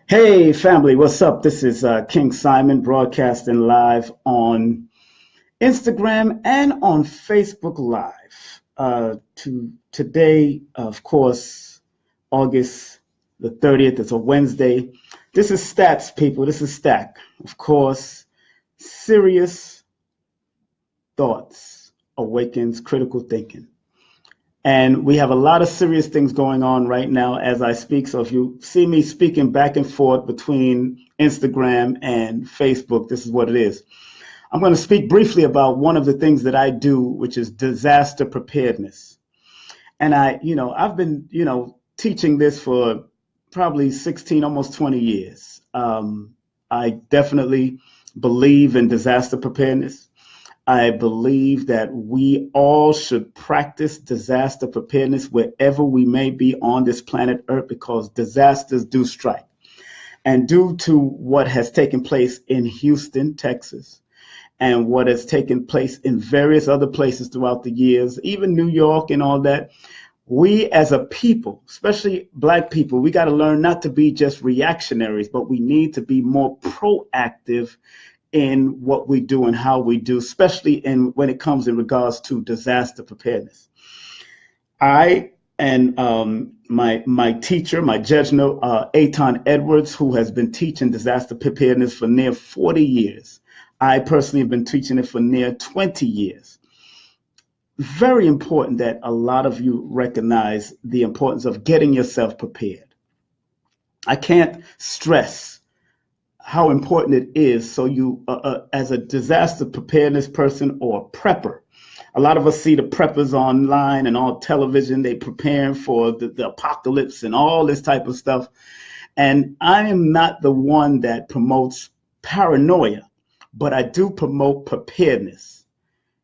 Hey family, what's up? This is King Simon broadcasting live on Instagram and on Facebook Live. Today, of course, August the 30th. It's a Wednesday. This is Stats, people. This is Stack. Of course, serious thoughts awakens critical thinking. And we have a lot of serious things going on right now as I speak. So if you see me speaking back and forth between Instagram and Facebook, this is what it is. I'm going to speak briefly about one of the things that I do, which is disaster preparedness. And I've been, teaching this for probably 16, almost 20 years. I definitely believe in disaster preparedness. I believe that we all should practice disaster preparedness wherever we may be on this planet Earth because disasters do strike. And due to what has taken place in Houston, Texas, and what has taken place in various other places throughout the years, even New York and all that, we as a people, especially Black people, we got to learn not to be just reactionaries, but we need to be more proactive in what we do and how we do, especially when it comes in regards to disaster preparedness. I and my teacher, my judge, Aton Edwards, who has been teaching disaster preparedness for near 40 years. I personally have been teaching it for near 20 years. Very important that a lot of you recognize the importance of getting yourself prepared. I can't stress how important it is. So you, as a disaster preparedness person or prepper, a lot of us see the preppers online and on television, they preparing for the apocalypse and all this type of stuff. And I am not the one that promotes paranoia, but I do promote preparedness.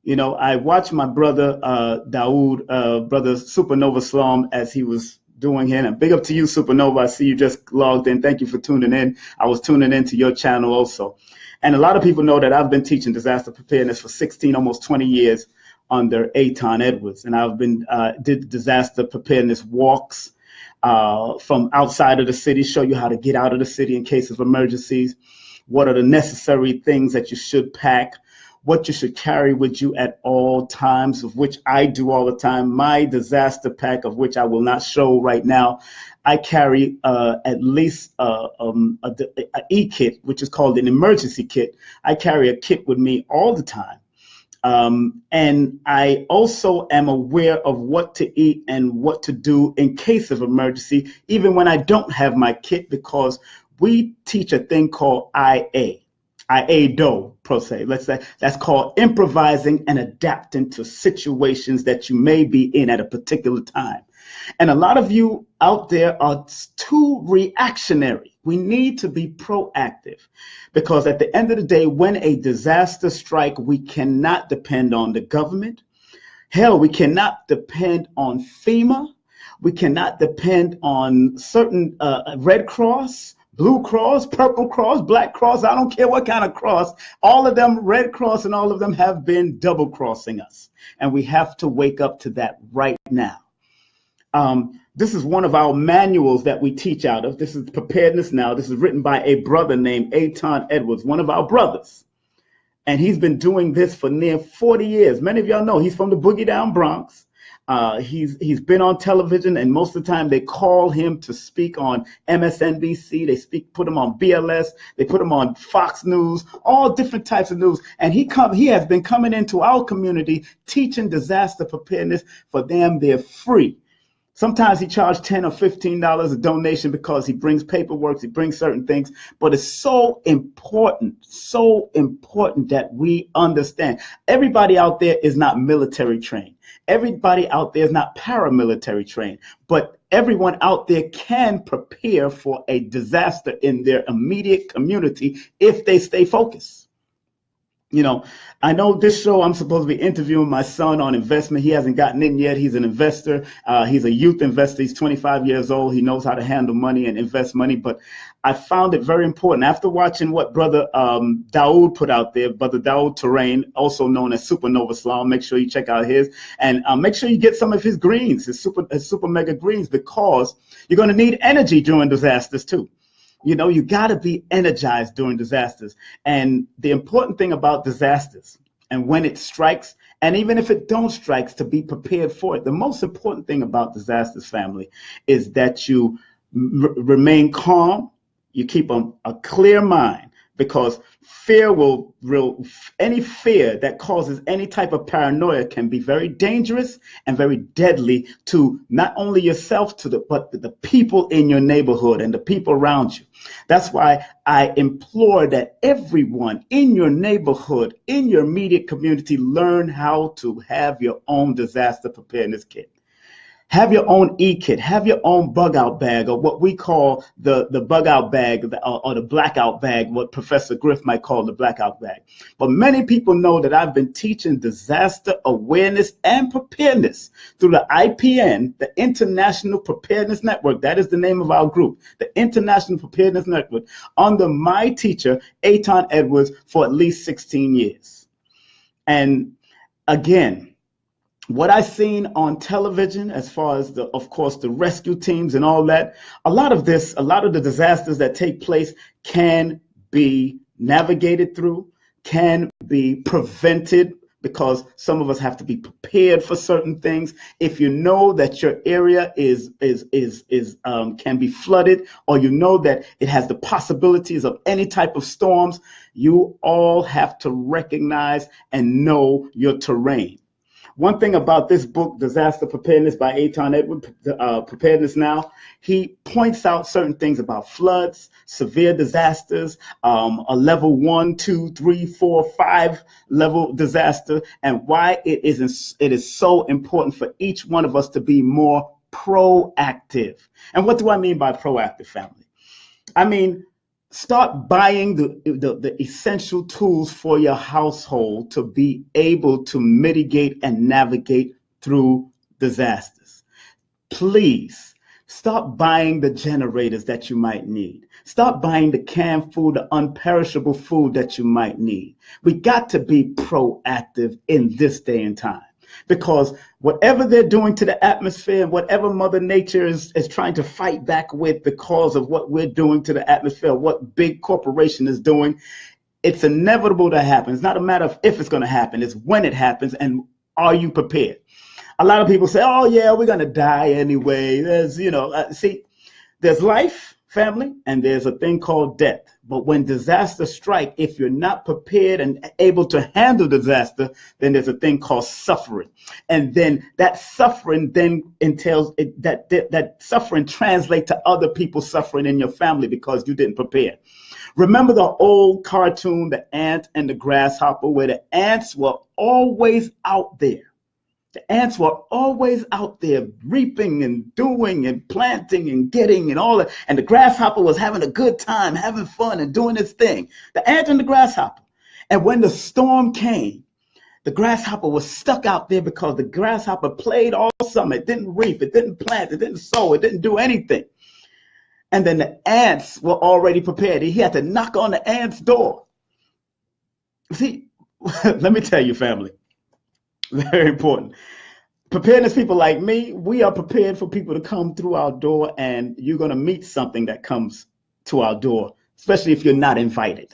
I watched my brother, Dawood, brother Supernova Slum, as he was doing here. And big up to you, Supernova. I see you just logged in. Thank you for tuning in. I was tuning into your channel also. And a lot of people know that I've been teaching disaster preparedness for 16, almost 20 years under Aton Edwards. And I've been did disaster preparedness walks from outside of the city, show you how to get out of the city in case of emergencies. What are the necessary things that you should pack? What you should carry with you at all times, of which I do all the time. My disaster pack, of which I will not show right now, I carry at least a e-kit, which is called an emergency kit. I carry a kit with me all the time. And I also am aware of what to eat and what to do in case of emergency, even when I don't have my kit, because we teach a thing called IADO, per se. Let's say that's called improvising and adapting to situations that you may be in at a particular time. And a lot of you out there are too reactionary. We need to be proactive because at the end of the day, when a disaster strikes, we cannot depend on the government. Hell, we cannot depend on FEMA. We cannot depend on certain Red Cross, Blue Cross, Purple Cross, Black Cross, I don't care what kind of cross. All of them, Red Cross and all of them have been double crossing us. And we have to wake up to that right now. This is one of our manuals that we teach out of. This is Preparedness Now. This is written by a brother named Aton Edwards, one of our brothers. And he's been doing this for near 40 years. Many of y'all know he's from the Boogie Down Bronx. He's been on television, and most of the time they call him to speak on MSNBC. They put him on BLS. They put him on Fox News, all different types of news. And he has been coming into our community teaching disaster preparedness for them. They're free. Sometimes he charged $10 or $15 a donation because he brings paperwork, he brings certain things. But it's so important that we understand. Everybody out there is not military trained. Everybody out there is not paramilitary trained. But everyone out there can prepare for a disaster in their immediate community if they stay focused. I know this show, I'm supposed to be interviewing my son on investment. He hasn't gotten in yet. He's an investor. He's a youth investor. He's 25 years old. He knows how to handle money and invest money. But I found it very important after watching what Brother Dawood put out there, Brother Dawood Terrain, also known as Supernova Slum. Make sure you check out his, and make sure you get some of his greens, his super mega greens, because you're going to need energy during disasters too. You know, you got to be energized during disasters. And the important thing about disasters and when it strikes, and even if it don't strike, to be prepared for it. The most important thing about disasters, family, is that you remain calm, you keep a clear mind, because fear any fear that causes any type of paranoia can be very dangerous and very deadly to not only yourself, but the people in your neighborhood and the people around you. That's why I implore that everyone in your neighborhood, in your immediate community, learn how to have your own disaster preparedness kit. Have your own e-kit, have your own bug out bag, or what we call the bug out bag, or the blackout bag, what Professor Griff might call the blackout bag. But many people know that I've been teaching disaster awareness and preparedness through the IPN, the International Preparedness Network. That is the name of our group, the International Preparedness Network, under my teacher, Aton Edwards, for at least 16 years. And again, what I've seen on television, as far as of course, the rescue teams and all that, a lot of the disasters that take place can be navigated through, can be prevented, because some of us have to be prepared for certain things. If you know that your area can be flooded, or you know that it has the possibilities of any type of storms, you all have to recognize and know your terrain. One thing about this book, Disaster Preparedness by Aton Edwards, Preparedness Now, he points out certain things about floods, severe disasters, a level 1, 2, 3, 4, 5 level disaster, and why it is so important for each one of us to be more proactive. And what do I mean by proactive, family? I mean, start buying the essential tools for your household to be able to mitigate and navigate through disasters. Please stop buying the generators that you might need. Stop buying the canned food, the unperishable food that you might need. We got to be proactive in this day and time. Because whatever they're doing to the atmosphere, whatever Mother Nature is trying to fight back with because of what we're doing to the atmosphere, what big corporation is doing, it's inevitable to happen. It's not a matter of if it's going to happen, it's when it happens, and are you prepared? A lot of people say, oh yeah, we're going to die anyway. There's life, family, and there's a thing called death. But when disasters strike, if you're not prepared and able to handle disaster, then there's a thing called suffering. And then that suffering then entails that suffering translates to other people suffering in your family because you didn't prepare. Remember the old cartoon, The Ant and the Grasshopper, where the ants were always out there. The ants were always out there reaping and doing and planting and getting and all that. And the grasshopper was having a good time, having fun and doing his thing. The ant and the grasshopper. And when the storm came, the grasshopper was stuck out there because the grasshopper played all summer. It didn't reap, it didn't plant, it didn't sow, it didn't do anything. And then the ants were already prepared. He had to knock on the ant's door. See, let me tell you, family. Very important. Preparedness people like me, we are prepared for people to come through our door, and you're going to meet something that comes to our door, especially if you're not invited.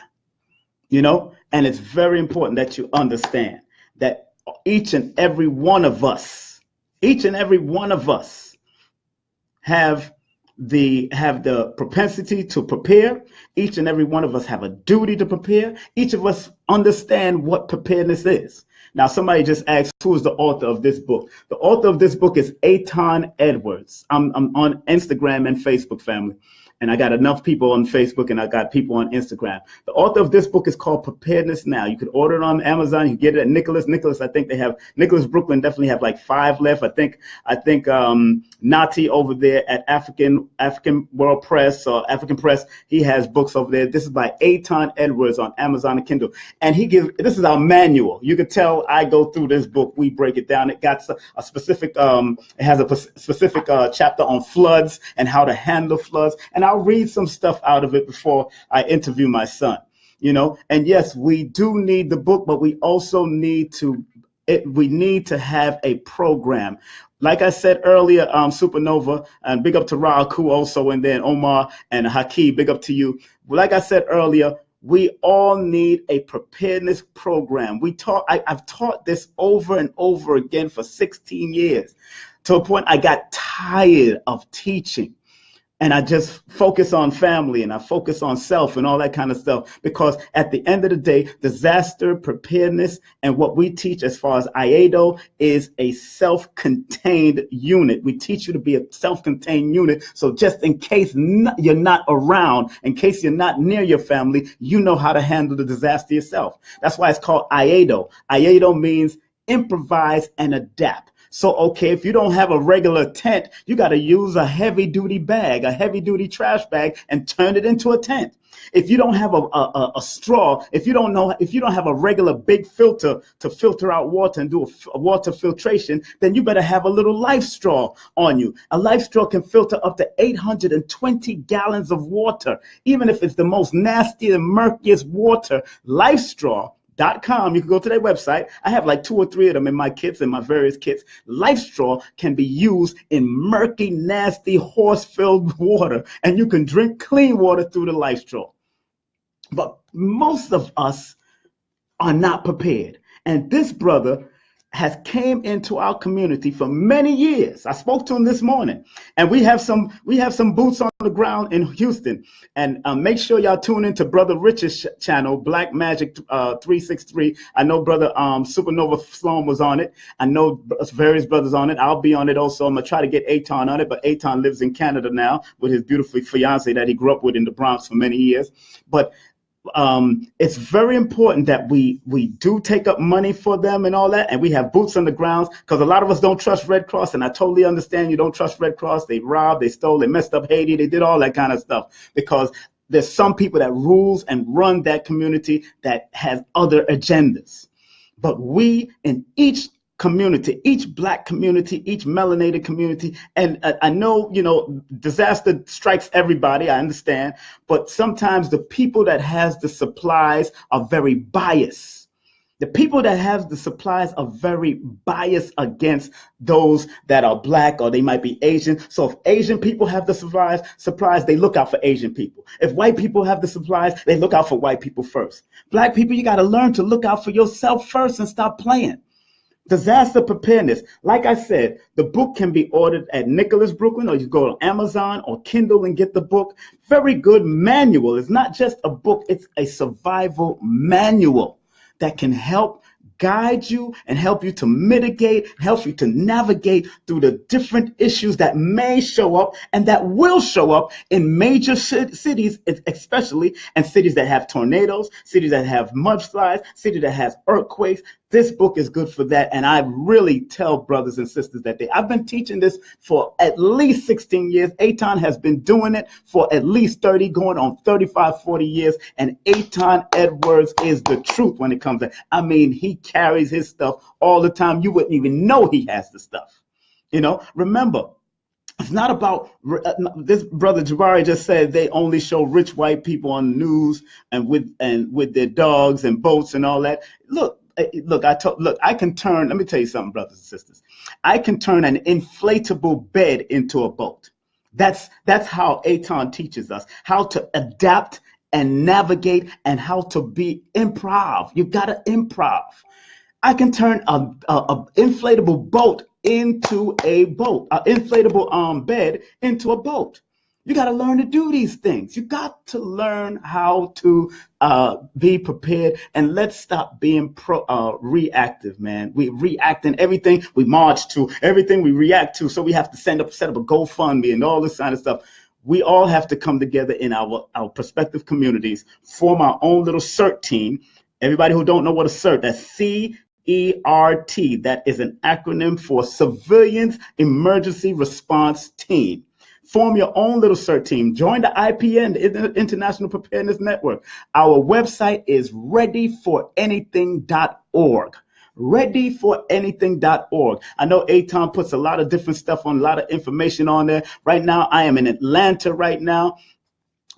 You know, and it's very important that you understand that each and every one of us have the propensity to prepare. Each and every one of us have a duty to prepare. Each of us understand what preparedness is. Now, somebody just asked, who is the author of this book? The author of this book is Aton Edwards. I'm on Instagram and Facebook, family. And I got enough people on Facebook and I got people on Instagram. The author of this book is called Preparedness Now. You could order it on Amazon. You can get it at Nicholas. I think they have, Nicholas Brooklyn definitely have like 5 left. I think Nati over there at African World Press or African Press, he has books over there. This is by Aton Edwards on Amazon and Kindle. And this is our manual. You could tell I go through this book. We break it down. It got a specific, it has a specific chapter on floods and how to handle floods. And I'll read some stuff out of it before I interview my son, you know. And yes, we do need the book, but we also need to have a program. Like I said earlier, Supernova, and big up to Ra'aku also, and then Omar and Haki, big up to you. Like I said earlier, we all need a preparedness program. I've taught this over and over again for 16 years, to a point I got tired of teaching. And I just focus on family and I focus on self and all that kind of stuff. Because at the end of the day, disaster preparedness and what we teach as far as IADO is a self-contained unit. We teach you to be a self-contained unit. So just in case you're not around, in case you're not near your family, you know how to handle the disaster yourself. That's why it's called IADO. IADO means improvise and adapt. So, okay, if you don't have a regular tent, you got to use a heavy duty bag, a heavy duty trash bag, and turn it into a tent. If you don't have a straw, if you don't have a regular big filter to filter out water and do a water filtration, then you better have a little life straw on you. A life straw can filter up to 820 gallons of water, even if it's the most nasty and murkiest water. Life straw. .com. You can go to their website. I have like 2 or 3 of them in my kits, in my various kits. Life straw can be used in murky, nasty, horse-filled water, and you can drink clean water through the life straw. But most of us are not prepared. And this brother has came into our community for many years. I spoke to him this morning, and we have some boots on the ground in Houston. And make sure y'all tune into Brother Rich's channel, Black Magic 363. I know Brother Supernova Sloan was on it. I know various brothers on it. I'll be on it also. I'm gonna try to get Aton on it, but Aton lives in Canada now with his beautiful fiance that he grew up with in the Bronx for many years. But it's very important that we do take up money for them and all that, and we have boots on the grounds, because a lot of us don't trust Red Cross, and I totally understand you don't trust Red Cross. They robbed, they stole, they messed up Haiti, they did all that kind of stuff, because there's some people that rules and run that community that has other agendas. But we in each community, each Black community, each melanated community. And I know, disaster strikes everybody, I understand, but sometimes the people that has the supplies are very biased. The people that have the supplies are very biased against those that are Black, or they might be Asian. So if Asian people have the supplies, they look out for Asian people. If white people have the supplies, they look out for white people first. Black people, you got to learn to look out for yourself first and stop playing. Disaster preparedness. Like I said, the book can be ordered at Nicholas Brooklyn, or you go to Amazon or Kindle and get the book. Very good manual. It's not just a book, it's a survival manual that can help guide you and help you to mitigate, help you to navigate through the different issues that may show up and that will show up in major cities, especially, and cities that have tornadoes, cities that have mudslides, cities that have earthquakes. This book is good for that. And I really tell brothers and sisters that I've been teaching this for at least 16 years. Aton has been doing it for at least 30, going on 35, 40 years. And Aton Edwards is the truth when it comes to, he carries his stuff all the time. You wouldn't even know he has the stuff. Remember, it's not about this. Brother Jabari just said they only show rich white people on the news and with their dogs and boats and all that. Look, I can turn, let me tell you something, brothers and sisters. I can turn an inflatable bed into a boat. That's how Aton teaches us how to adapt and navigate and how to be improv. You got to improv. I can turn a inflatable boat into a boat, an inflatable bed into a boat. You got to learn to do these things. You got to learn how to be prepared, and let's stop being reactive, man. We react in everything we march to, everything we react to. So we have to set up a GoFundMe and all this kind of stuff. We all have to come together in our prospective communities, form our own little CERT team. Everybody who don't know what a CERT, that's CERT. That is an acronym for Civilians Emergency Response Team. Form your own little CERT team. Join the IPN, the International Preparedness Network. Our website is readyforanything.org. Readyforanything.org. I know Aton puts a lot of different stuff on, a lot of information on there. Right now, I am in Atlanta right now.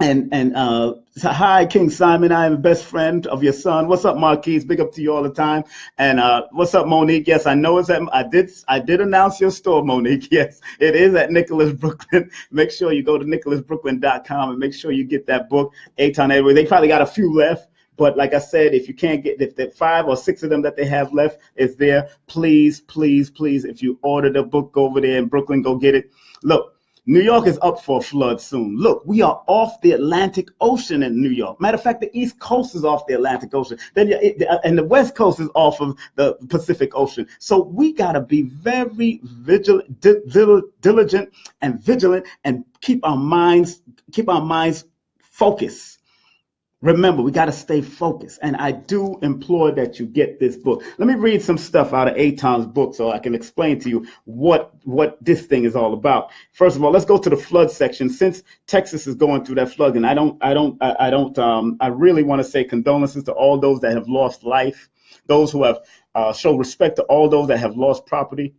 So hi, King Simon. I am the best friend of your son. What's up, Marquise? Big up to you all the time. And what's up, Monique? Yes, I know it's at. I did announce your store, Monique. Yes, it is at Nicholas Brooklyn. Make sure you go to nicholasbrooklyn.com and make sure you get that book, Aton Edwards. They probably got a few left. But like I said, if you can't get, if the 5 or 6 of them that they have left is there, please, please, please, if you order the book, go over there in Brooklyn, go get it. Look, New York is up for a flood soon. Look, we are off the Atlantic Ocean in New York. Matter of fact, the East Coast is off the Atlantic Ocean. And the West Coast is off of the Pacific Ocean. So we got to be very vigilant, diligent and vigilant, and keep our minds focused. Remember, we got to stay focused. And I do implore that you get this book. Let me read some stuff out of Aton's book so I can explain to you what this thing is all about. First of all, let's go to the flood section. Since Texas is going through that flood, and I really want to say condolences to all those that have lost life, those who have show respect to all those that have lost property.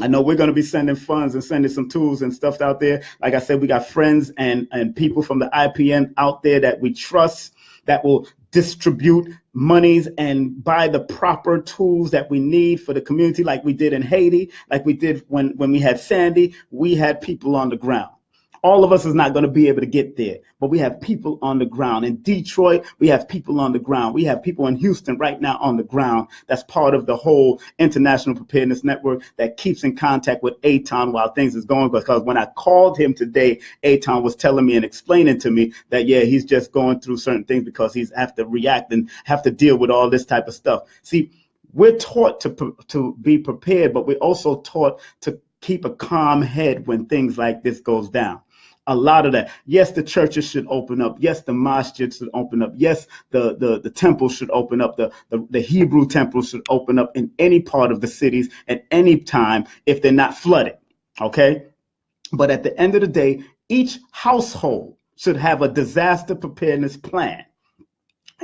I know we're going to be sending funds and sending some tools and stuff out there. Like I said, we got friends and people from the IPN out there that we trust that will distribute monies and buy the proper tools that we need for the community, like we did in Haiti, like we did when we had Sandy. We had people on the ground. All of us is not going to be able to get there, but we have people on the ground. In Detroit, we have people on the ground. We have people in Houston right now on the ground. That's part of the whole International Preparedness Network that keeps in contact with Aton while things is going. Because when I called him today, Aton was telling me and explaining to me that, yeah, he's just going through certain things because he's have to react and have to deal with all this type of stuff. See, we're taught to be prepared, but we're also taught to keep a calm head when things like this goes down. A lot of that. Yes, the churches should open up. Yes, the masjids should open up. Yes, the temple should open up. The Hebrew temple should open up in any part of the cities at any time if they're not flooded. Okay? But at the end of the day, each household should have a disaster preparedness plan.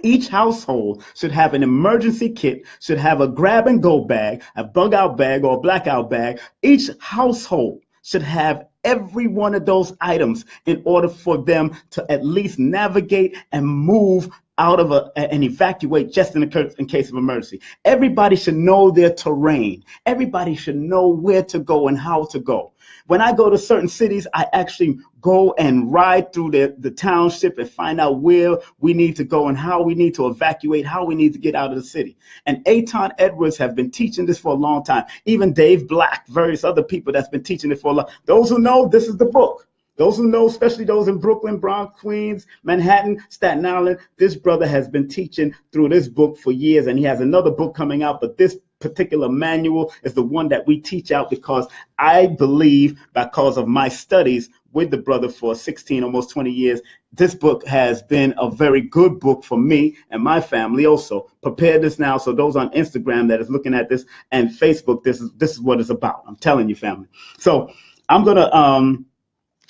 Each household should have an emergency kit, should have a grab and go bag, a bug out bag or a blackout bag. Each household should have every one of those items in order for them to at least navigate and move out of and evacuate just in case of emergency. Everybody should know their terrain. Everybody should know where to go and how to go. When I go to certain cities, I actually go and ride through the township and find out where we need to go and how we need to evacuate, how we need to get out of the city. And Aton Edwards have been teaching this for a long time. Even Dave Black, various other people that's been teaching it for a long time. Those who know, this is the book. Those who know, especially those in Brooklyn, Bronx, Queens, Manhattan, Staten Island, this brother has been teaching through this book for years, and he has another book coming out, but this particular manual is the one that we teach out because I believe, because of my studies with the brother for 16, almost 20 years, this book has been a very good book for me and my family also. Preparedness Now, so those on Instagram that is looking at this and Facebook, this is what it's about. I'm telling you, family. So I'm going to...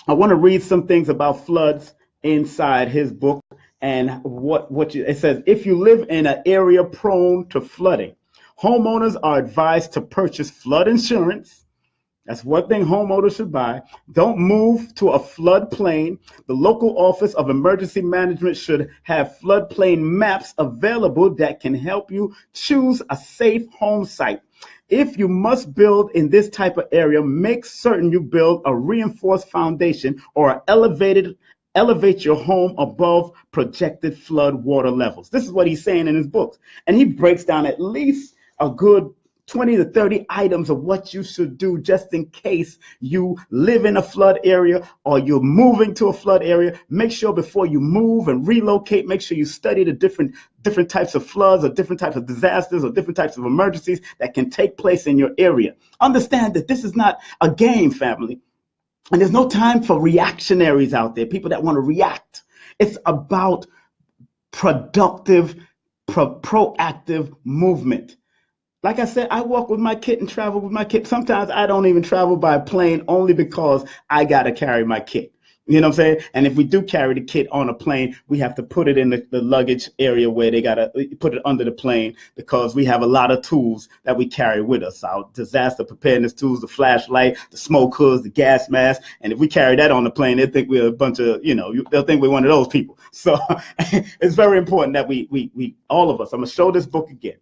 I want to read some things about floods inside his book and it says. If you live in an area prone to flooding, homeowners are advised to purchase flood insurance. That's one thing homeowners should buy. Don't move to a floodplain. The local Office of Emergency Management should have floodplain maps available that can help you choose a safe home site. If you must build in this type of area, make certain you build a reinforced foundation or elevate your home above projected flood water levels. This is what he's saying in his books. And he breaks down at least a good 20 to 30 items of what you should do just in case you live in a flood area or you're moving to a flood area. Make sure before you move and relocate, make sure you study the different types of floods or different types of disasters or different types of emergencies that can take place in your area. Understand that this is not a game, family. And there's no time for reactionaries out there, people that want to react. It's about productive, proactive movement. Like I said, I walk with my kit and travel with my kit. Sometimes I don't even travel by plane only because I got to carry my kit. You know what I'm saying? And if we do carry the kit on a plane, we have to put it in the luggage area where they got to put it under the plane, because we have a lot of tools that we carry with us. Our disaster preparedness tools, the flashlight, the smoke hoods, the gas mask. And if we carry that on the plane, they think we're a bunch of, they'll think we're one of those people. So it's very important that we all of us, I'm going to show this book again.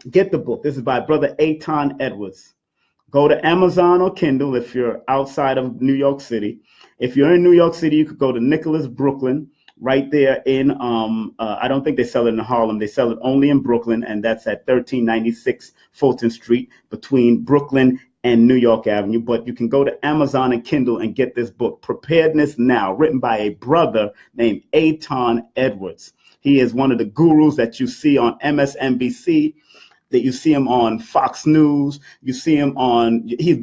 Get the book. This is by Brother Aton Edwards. Go to Amazon or Kindle if you're outside of New York City. If you're in New York City, you could go to Nicholas, Brooklyn, right there in, I don't think they sell it in Harlem. They sell it only in Brooklyn, and that's at 1396 Fulton Street, between Brooklyn and New York Avenue. But you can go to Amazon and Kindle and get this book, Preparedness Now, written by a brother named Aton Edwards. He is one of the gurus that you see on MSNBC, that you see him on Fox News, you see him on, we've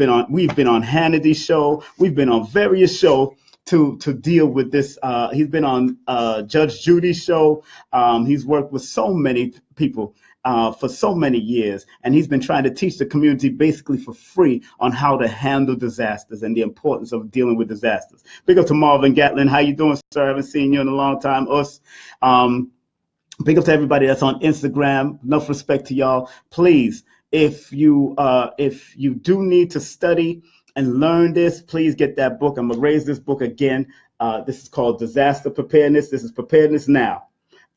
been on Hannity's show, we've been on various shows to deal with this. He's been on Judge Judy's show. He's worked with so many people for so many years, and he's been trying to teach the community basically for free on how to handle disasters and the importance of dealing with disasters. Big up to Marvin Gatlin. How you doing, sir? I haven't seen you in a long time. Big up to everybody that's on Instagram. Enough respect to y'all. Please, if you do need to study and learn this, please get that book. I'm gonna raise this book again. This is called Disaster Preparedness. This is Preparedness Now,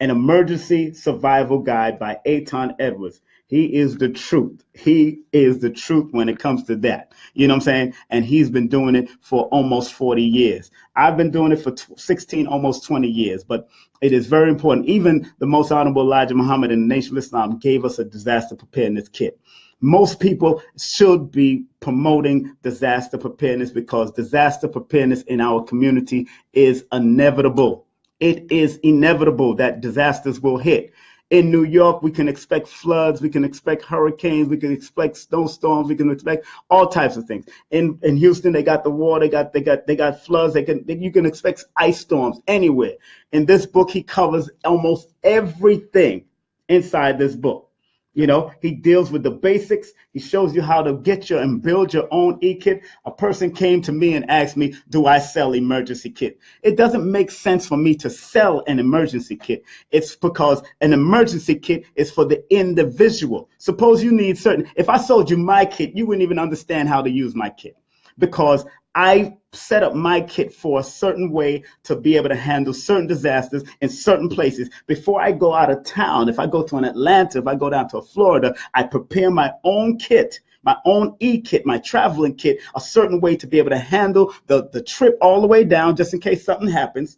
an emergency survival guide by Aton Edwards. He is the truth. He is the truth when it comes to that. You know what I'm saying? And he's been doing it for almost 40 years. I've been doing it for 16, almost 20 years. But it is very important. Even the Most Honorable Elijah Muhammad in the Nation of Islam gave us a disaster preparedness kit. Most people should be promoting disaster preparedness, because disaster preparedness in our community is inevitable. It is inevitable that disasters will hit. In New York, we can expect floods, we can expect hurricanes, we can expect snowstorms, we can expect all types of things. In Houston, they got the war, they got floods, you can expect ice storms anywhere. In this book, he covers almost everything inside this book. You know, he deals with the basics. He shows you how to get your and build your own e-kit. A person came to me and asked me, do I sell emergency kit? It doesn't make sense for me to sell an emergency kit. It's because an emergency kit is for the individual. Suppose you need if I sold you my kit, you wouldn't even understand how to use my kit, because I set up my kit for a certain way to be able to handle certain disasters in certain places. Before I go out of town, if I go to an Atlanta, if I go down to Florida, I prepare my own kit, my own e-kit, my traveling kit, a certain way to be able to handle the trip all the way down, just in case something happens.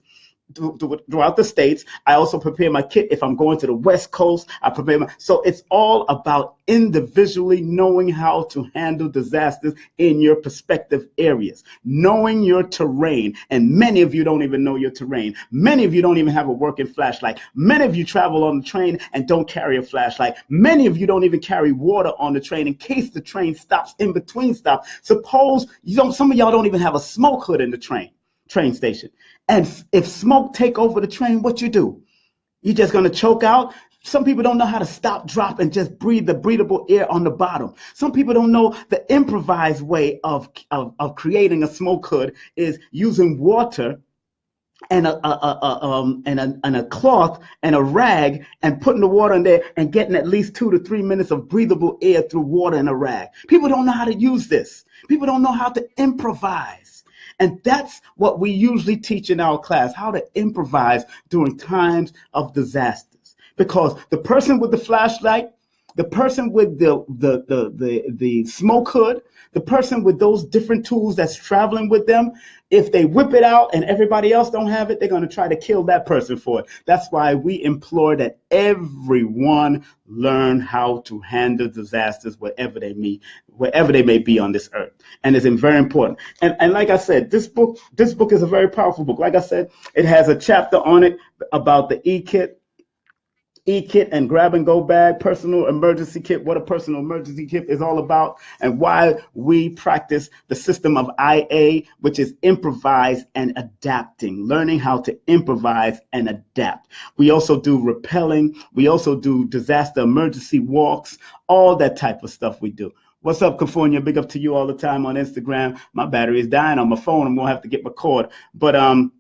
Throughout the states. I also prepare my kit if I'm going to the West Coast. So it's all about individually knowing how to handle disasters in your prospective areas, knowing your terrain. And many of you don't even know your terrain. Many of you don't even have a working flashlight. Many of you travel on the train and don't carry a flashlight. Many of you don't even carry water on the train in case the train stops in between stops. Suppose some of y'all don't even have a smoke hood in the train station. And if smoke take over the train, what you do? You're just going to choke out? Some people don't know how to stop, drop, and just breathe the breathable air on the bottom. Some people don't know the improvised way of creating a smoke hood is using water and a cloth and a rag and putting the water in there and getting at least 2 to 3 minutes of breathable air through water and a rag. People don't know how to use this. People don't know how to improvise. And that's what we usually teach in our class, how to improvise during times of disasters. Because the person with the flashlight, the person with the smoke hood, the person with those different tools that's traveling with them, if they whip it out and everybody else don't have it, they're going to try to kill that person for it. That's why we implore that everyone learn how to handle disasters wherever they may be on this earth. And it's very important. And like I said, this book is a very powerful book. Like I said, it has a chapter on it about the e-kit and grab and go bag, personal emergency kit, what a personal emergency kit is all about, and why we practice the system of IA, which is improvise and adapting, learning how to improvise and adapt. We also do rappelling. We also do disaster emergency walks, all that type of stuff we do. What's up, California? Big up to you all the time on Instagram. My battery is dying on my phone. I'm gonna have to get my cord. But I'm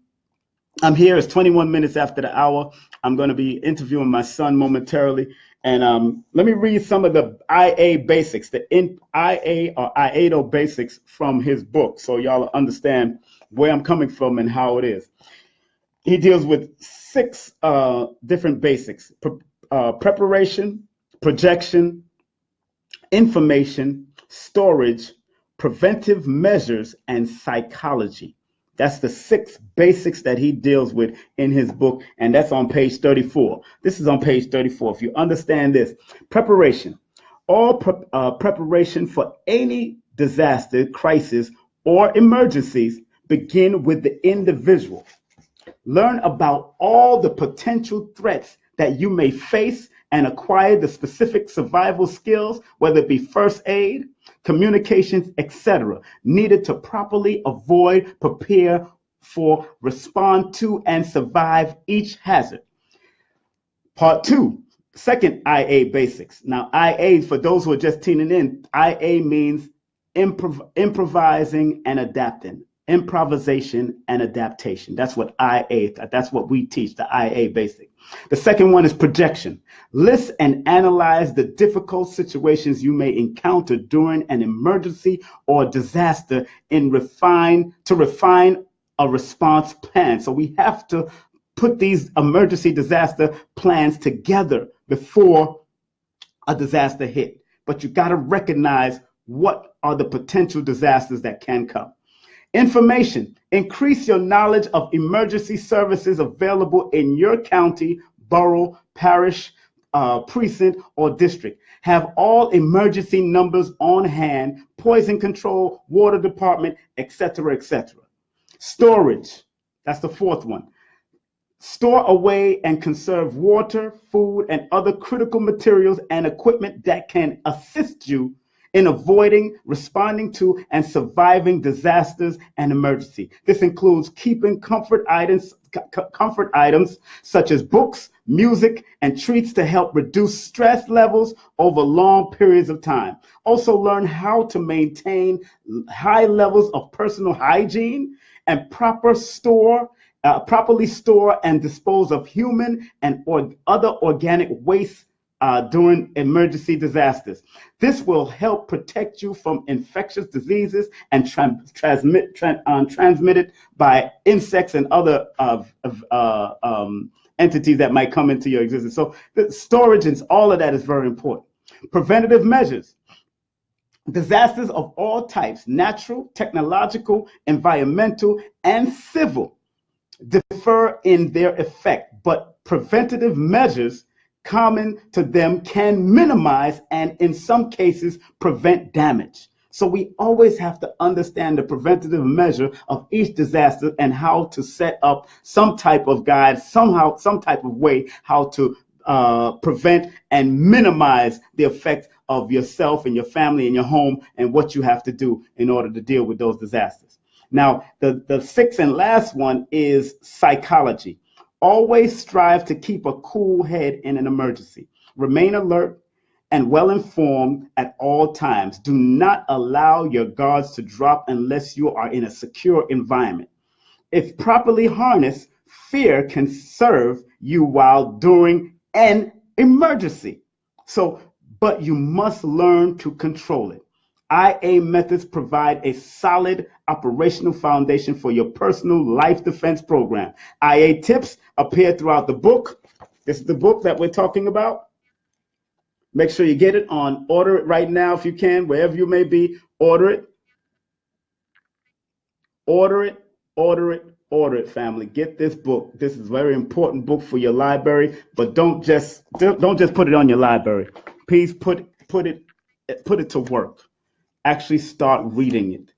here. It's 21 minutes after the hour. I'm going to be interviewing my son momentarily. And let me read some of the IA basics, the IA or IATO basics from his book, so y'all understand where I'm coming from and how it is. He deals with 6 different basics: preparation, projection, information, storage, preventive measures, and psychology. That's the 6 basics that he deals with in his book, and that's on page 34. This is on page 34. If you understand this, preparation. All preparation for any disaster, crisis, or emergencies begin with the individual. Learn about all the potential threats that you may face and acquire the specific survival skills, whether it be first aid, communications, etc., needed to properly avoid, prepare for, respond to, and survive each hazard. Part 2, second IA basics. Now, IA, for those who are just tuning in, IA means improvising and adapting. Improvisation and adaptation. That's what that's what we teach, the IA basic. The second one is projection. List and analyze the difficult situations you may encounter during an emergency or disaster to refine a response plan. So we have to put these emergency disaster plans together before a disaster hit. But you got to recognize what are the potential disasters that can come. Information. Increase your knowledge of emergency services available in your county, borough, parish, precinct, or district. Have all emergency numbers on hand, poison control, water department, etc., etc. Storage. That's the 4th one. Store away and conserve water, food, and other critical materials and equipment that can assist you in avoiding, responding to, and surviving disasters and emergency. This includes keeping comfort items such as books, music, and treats to help reduce stress levels over long periods of time. Also learn how to maintain high levels of personal hygiene and properly store and dispose of human and other organic waste during emergency disasters. This will help protect you from infectious diseases and transmitted by insects and other entities that might come into your existence. So the storage and all of that is very important. Preventative measures. Disasters of all types, natural, technological, environmental, and civil, differ in their effect, but preventative measures common to them can minimize and in some cases prevent damage. So we always have to understand the preventative measure of each disaster and how to set up some type of guide, some type of way how to prevent and minimize the effect of yourself and your family and your home and what you have to do in order to deal with those disasters. Now, the 6th and last one is psychology. Always strive to keep a cool head in an emergency. Remain alert and well informed at all times. Do not allow your guards to drop unless you are in a secure environment. If properly harnessed, fear can serve you while during an emergency. But you must learn to control it. IA methods provide a solid operational foundation for your personal life defense program. IA tips appear throughout the book. This is the book that we're talking about. Make sure you get it order it right now if you can, wherever you may be. Order it. Order it, order it, order it, family. Get this book. This is a very important book for your library, but don't just put it on your library. Please put it to work. Actually start reading it.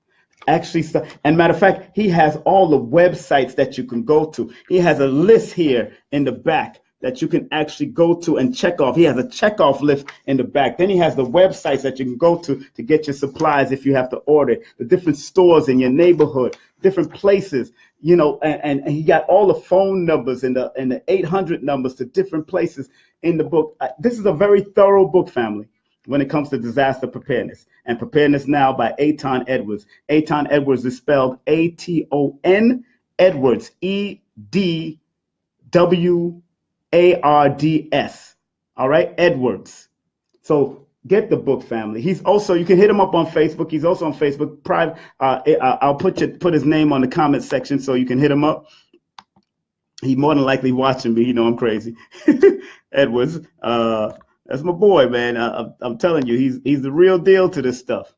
And matter of fact, he has all the websites that you can go to. He has a list here in the back that you can actually go to and check off. He has a checkoff list in the back. Then he has the websites that you can go to get your supplies if you have to order it. The different stores in your neighborhood, different places, and he got all the phone numbers and the 800 numbers to different places in the book. This is a very thorough book, family. when it comes to disaster preparedness. And Preparedness Now by Aton Edwards. Aton Edwards is spelled Aton, Edwards, EDWARDS. All right, Edwards. So get the book, family. He's also, you can hit him up on Facebook. He's also on Facebook. I'll put his name on the comment section so you can hit him up. He more than likely watching me. You know I'm crazy. Edwards, that's my boy, man. I'm telling you, he's the real deal to this stuff.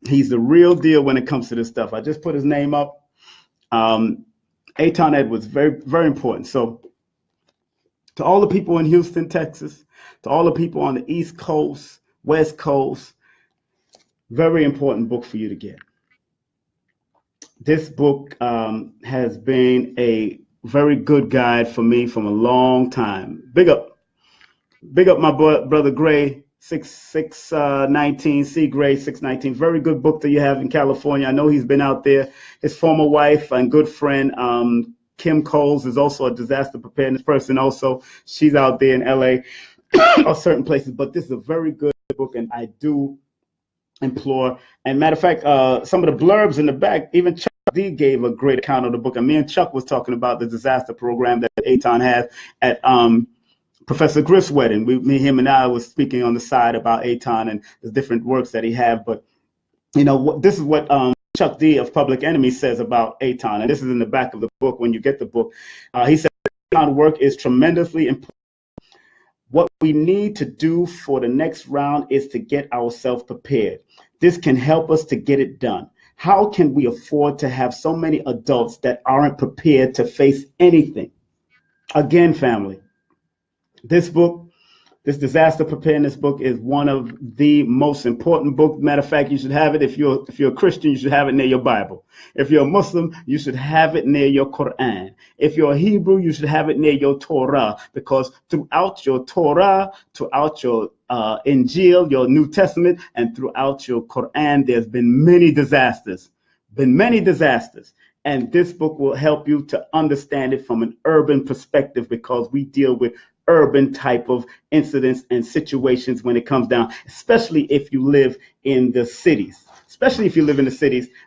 He's the real deal when it comes to this stuff. I just put his name up. Aton Edwards, very, very important. So to all the people in Houston, Texas, to all the people on the East Coast, West Coast, very important book for you to get. This book has been a very good guide for me from a long time. Big up my brother Gray, 619, C Gray 619. Very good book that you have in California. I know he's been out there. His former wife and good friend, Kim Coles, is also a disaster preparedness person also. She's out there in LA or certain places, but this is a very good book, and I do implore. And matter of fact, some of the blurbs in the back, even Chuck D gave a great account of the book. And me and Chuck was talking about the disaster program that Aton has at Professor Griff's wedding. Him and I was speaking on the side about Aton and the different works that he have. But you know, this is what Chuck D of Public Enemy says about Aton, and this is in the back of the book when you get the book. He said Aton work is tremendously important. What we need to do for the next round is to get ourselves prepared. This can help us to get it done. How can we afford to have so many adults that aren't prepared to face anything? Again, family, this book, this disaster preparedness book, is one of the most important books. Matter of fact, you should have it. If you're a Christian, you should have it near your Bible. If you're a Muslim, you should have it near your Quran. If you're a Hebrew, you should have it near your Torah, because throughout your Torah, throughout your Injil, your New Testament, and throughout your Quran, there's been many disasters. And this book will help you to understand it from an urban perspective, because we deal with urban type of incidents and situations when it comes down, especially if you live in the cities.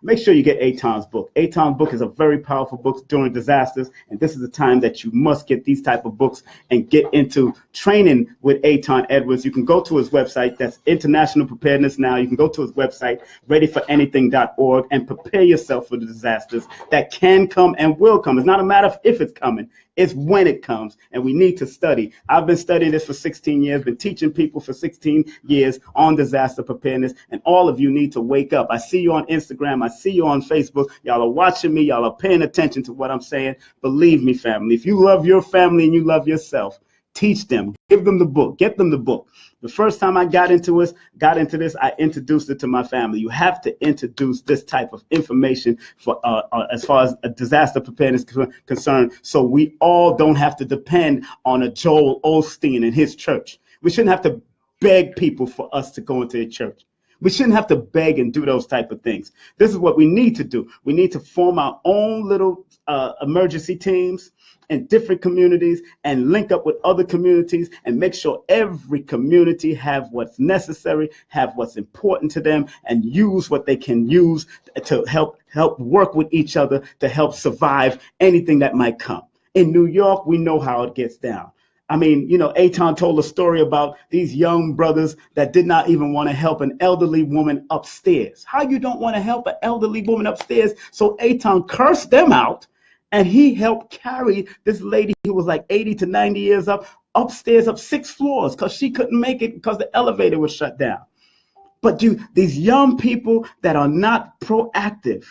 Make sure you get Aton's book. Aton's book is a very powerful book during disasters, and this is the time that you must get these type of books and get into training with Aton Edwards. You can go to his website, that's International Preparedness Now. You can go to his website, readyforanything.org, and prepare yourself for the disasters that can come and will come. It's not a matter of if it's coming, it's when it comes, and we need to study. I've been studying this for 16 years, been teaching people for 16 years on disaster preparedness, and all of you need to wake up. I see you on Instagram. I see you on Facebook. Y'all are watching me. Y'all are paying attention to what I'm saying. Believe me, family, if you love your family and you love yourself, teach them, give them the book, get them the book. The first time I got into this, I introduced it to my family. You have to introduce this type of information for as far as a disaster preparedness concerned, so we all don't have to depend on a Joel Osteen and his church. We shouldn't have to beg people for us to go into a church. We shouldn't have to beg and do those type of things. This is what we need to do. We need to form our own little emergency teams in different communities and link up with other communities and make sure every community have what's necessary, have what's important to them, and use what they can use to help work with each other to help survive anything that might come. In New York, we know how it gets down. I mean, you know, Aton told a story about these young brothers that did not even want to help an elderly woman upstairs. How you don't want to help an elderly woman upstairs? So Aton cursed them out, and he helped carry this lady who was like 80 to 90 years upstairs up 6 floors because she couldn't make it because the elevator was shut down. But these young people that are not proactive,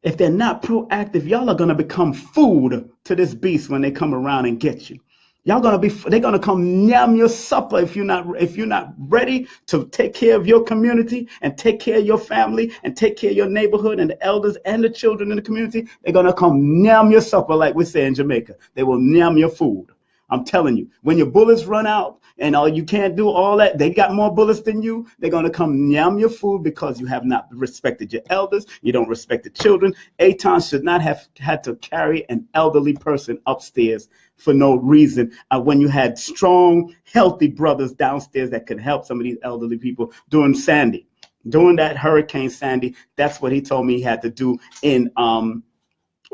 if they're not proactive, y'all are going to become food to this beast when they come around and get you. They're going to come yam your supper if you're not ready to take care of your community and take care of your family and take care of your neighborhood and the elders and the children in the community. They're going to come yam your supper, like we say in Jamaica. They will yam your food. I'm telling you, when your bullets run out, and you can't do all that. They got more bullets than you. They're going to come yum your food because you have not respected your elders. You don't respect the children. Aton should not have had to carry an elderly person upstairs for no reason when you had strong, healthy brothers downstairs that could help some of these elderly people during Sandy. During that Hurricane Sandy, that's what he told me he had to do in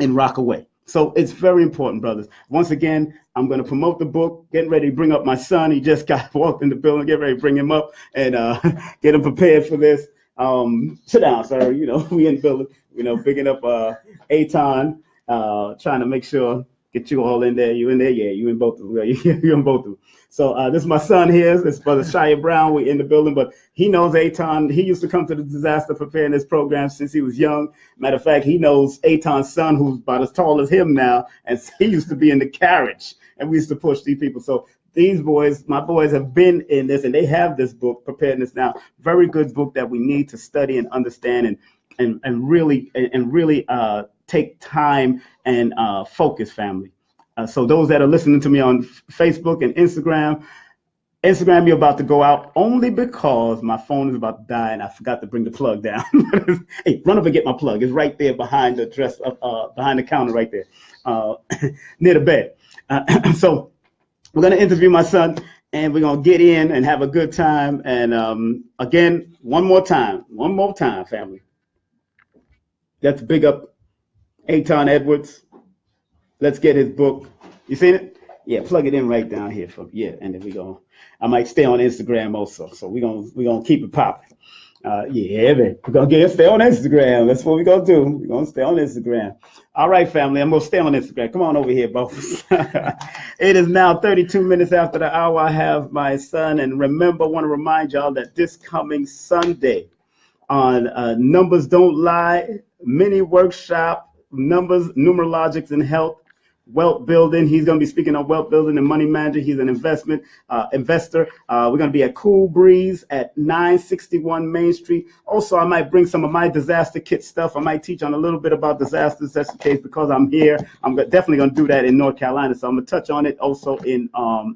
Rockaway. So it's very important, brothers. Once again, I'm going to promote the book, getting ready to bring up my son. He just walked in the building, get ready to bring him up and get him prepared for this. Sit down, sir. We in the building, bigging up Aton, trying to make sure, get you all in there. You in there? Yeah, you in both of them. You in both of them. So this is my son here. This is Brother ShaYah Brown. We in the building, but he knows Aton. He used to come to the Disaster Preparedness program since he was young. Matter of fact, he knows Aton's son, who's about as tall as him now, and he used to be in the carriage, and we used to push these people. So these boys, my boys, have been in this, and they have this book, Preparedness Now. Very good book that we need to study and understand, and really take time and focus, family. So those that are listening to me on Facebook and Instagram, you're about to go out only because my phone is about to die and I forgot to bring the plug down. Hey, run up and get my plug. It's right there behind the behind the counter right there, near the bed. So we're going to interview my son, and we're going to get in and have a good time. And again, one more time, family. Let's big up Aton Edwards. Let's get his book. You seen it? Yeah, plug it in right down here. And then I might stay on Instagram also. So we're gonna keep it popping. We're gonna stay on Instagram. That's what we're gonna do. We're gonna stay on Instagram. All right, family. I'm gonna stay on Instagram. Come on over here, both. It is now 32 minutes after the hour. I have my son, and remember, I want to remind y'all that this coming Sunday on Numbers Don't Lie mini workshop, numerologics and health, wealth building. He's going to be speaking on wealth building and money management. He's an investor. We're going to be at Cool Breeze at 961 Main Street. Also, I might bring some of my disaster kit stuff. I might teach on a little bit about disasters. That's the case because I'm here. I'm definitely going to do that in North Carolina. So I'm going to touch on it also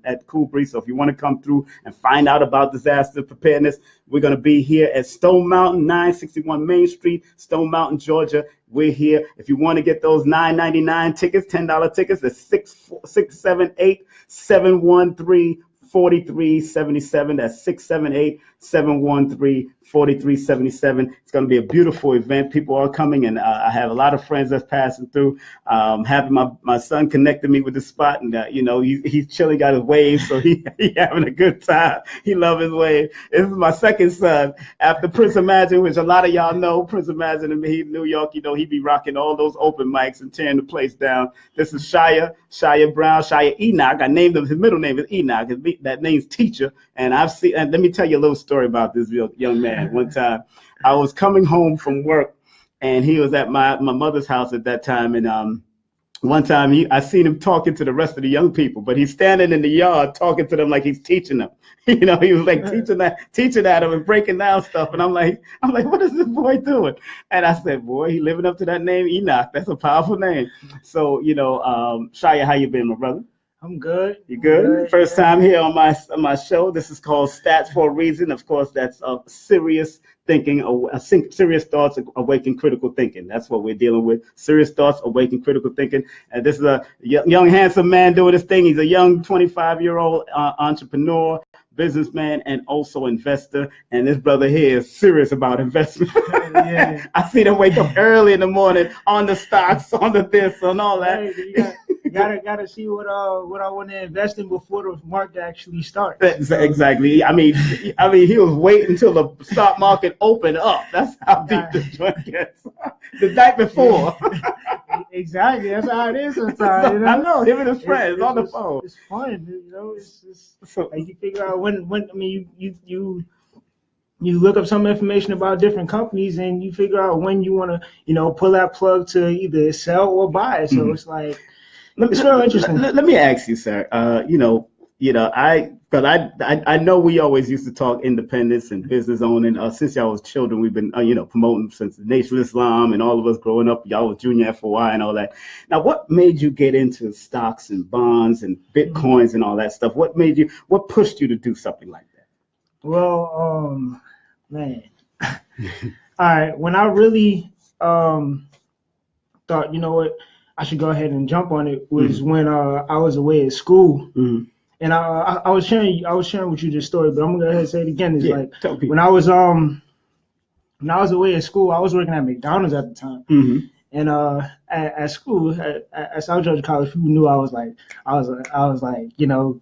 at Cool Breeze. So if you want to come through and find out about disaster preparedness, we're going to be here at Stone Mountain, 961 Main Street, Stone Mountain, Georgia. We're here. If you want to get those $9.99 tickets, $10 tickets, that's 678-713-4377. That's 678-713-4377. It's going to be a beautiful event. People are coming, and I have a lot of friends that's passing through. Having my son connected me with the spot, and he's chilling, got his wave, so he having a good time. He love his wave. This is my second son after Prince Imagine, which a lot of y'all know. Prince Imagine, and he in New York, he be rocking all those open mics and tearing the place down. This is ShaYah Brown, ShaYah Enoch. I named him. His middle name is Enoch. That name's teacher. And let me tell you a little story about this young man. One time, I was coming home from work, and he was at my mother's house at that time. And one time, I seen him talking to the rest of the young people, but he's standing in the yard talking to them like he's teaching them. He was like teaching at them and breaking down stuff. And I'm like, what is this boy doing? And I said, boy, he living up to that name, Enoch. That's a powerful name. So, ShaYah, how you been, my brother? I'm good. You good? First time here on my show. This is called Stats for a Reason. Of course, that's serious thinking, serious thoughts, awaken critical thinking. That's what we're dealing with. Serious thoughts, awaken critical thinking. And this is a young, handsome man doing this thing. He's a young 25-year-old entrepreneur, businessman, and also investor. And this brother here is serious about investment. Yeah. I see them wake up early in the morning on the stocks, on the this, on all that. Hey, you gotta see what I want to invest in before the market actually starts. Exactly. I mean, he was waiting until the stock market opened up. That's how deep the joint gets. The night before. Exactly. That's how it is sometimes. I know. Him and his friends on the phone. It's fun. It's like you figure out when. I mean, you look up some information about different companies, and you figure out when you want to, pull that plug to either sell or buy. So It's like. It's real interesting. Let me ask you, sir. I know we always used to talk independence and business owning. Since y'all was children, we've been, promoting since the Nation of Islam and all of us growing up. Y'all was junior FOI and all that. Now, what made you get into stocks and bonds and Bitcoins and all that stuff? What pushed you to do something like that? Well, man. All right. When I really thought, you know what, I should go ahead and jump on it was when I was away at school. And I was sharing with you this story, but I'm gonna go ahead and say it again. It's like when I was away at school, I was working at McDonald's at the time. And at school at South Georgia College, people knew I was like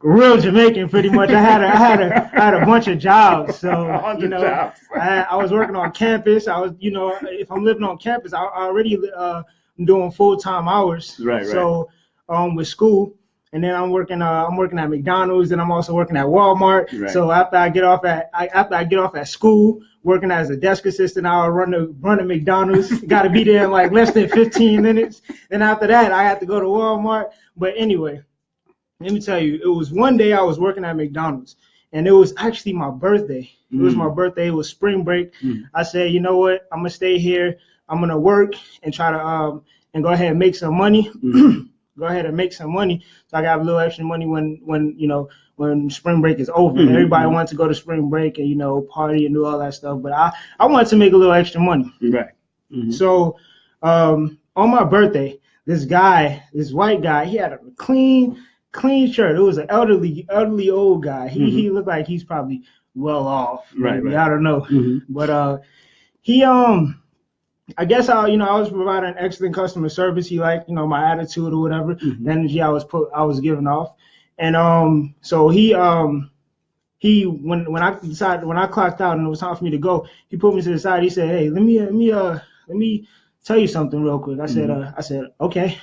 real Jamaican pretty much. I had a bunch of jobs, so I was working on campus. I was if I'm living on campus, I already doing full-time hours. Right. So with school. And then I'm working at McDonald's, and I'm also working at Walmart. Right. So after I get off at school, working as a desk assistant, I'll run the McDonald's. Got to be there in like less than 15 minutes. Then after that, I have to go to Walmart. But anyway, let me tell you, it was one day I was working at McDonald's, and it was actually my birthday. It was my birthday. It was spring break. I said, you know what? I'm gonna stay here. I'm gonna work and try to and go ahead and make some money. Go ahead and make some money, so I got a little extra money when spring break is over. Everybody wants to go to spring break and party and do all that stuff, but I wanted to make a little extra money. Right. So on my birthday, this white guy, he had a clean shirt. It was an elderly old guy. He looked like he's probably well off. Right. I don't know, but he I guess I was providing excellent customer service. He liked, my attitude or whatever, the energy I was giving off. And so he when I clocked out and it was time for me to go, he put me to the side. He said, "Hey, let me tell you something real quick." I said, "Okay."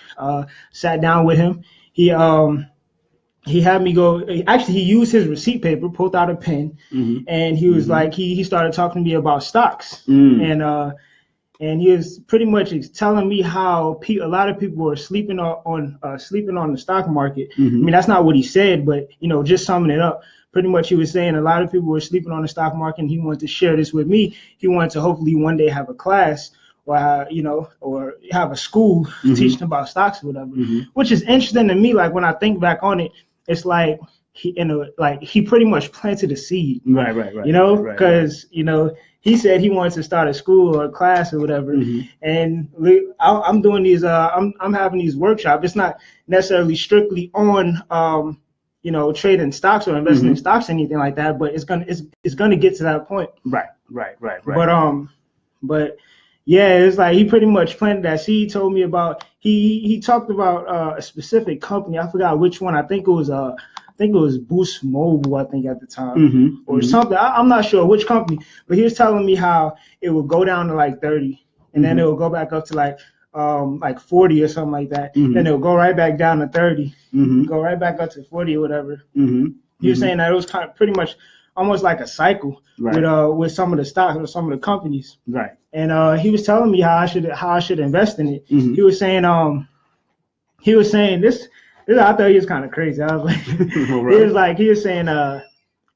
Sat down with him. He had me go. Actually, he used his receipt paper, pulled out a pen, and he was like, he started talking to me about stocks, and he was pretty much telling me how a lot of people are sleeping on the stock market. I mean, that's not what he said, but just summing it up, pretty much he was saying a lot of people were sleeping on the stock market, and he wanted to share this with me. He wanted to hopefully one day have a class or have a school teaching about stocks or whatever, which is interesting to me. Like when I think back on it, it's like he pretty much planted a seed. Right. Because he said he wants to start a school or a class or whatever, and I'm doing these. I'm having these workshops. It's not necessarily strictly on trading stocks or investing in stocks or anything like that, but it's gonna get to that point. Right. But yeah, it's like he pretty much planted that seed. Told me about he talked about a specific company. I forgot which one. I think it was Boost Mobile, I think at the time, or something. I'm not sure which company, but he was telling me how it would go down to like 30, and then it would go back up to like 40 or something like that. Then it would go right back down to 30, go right back up to 40 or whatever. He was saying that it was kind of pretty much almost like a cycle with some of the stocks or some of the companies. Right. And he was telling me how I should invest in it. He was saying this. I thought he was kind of crazy. I was like,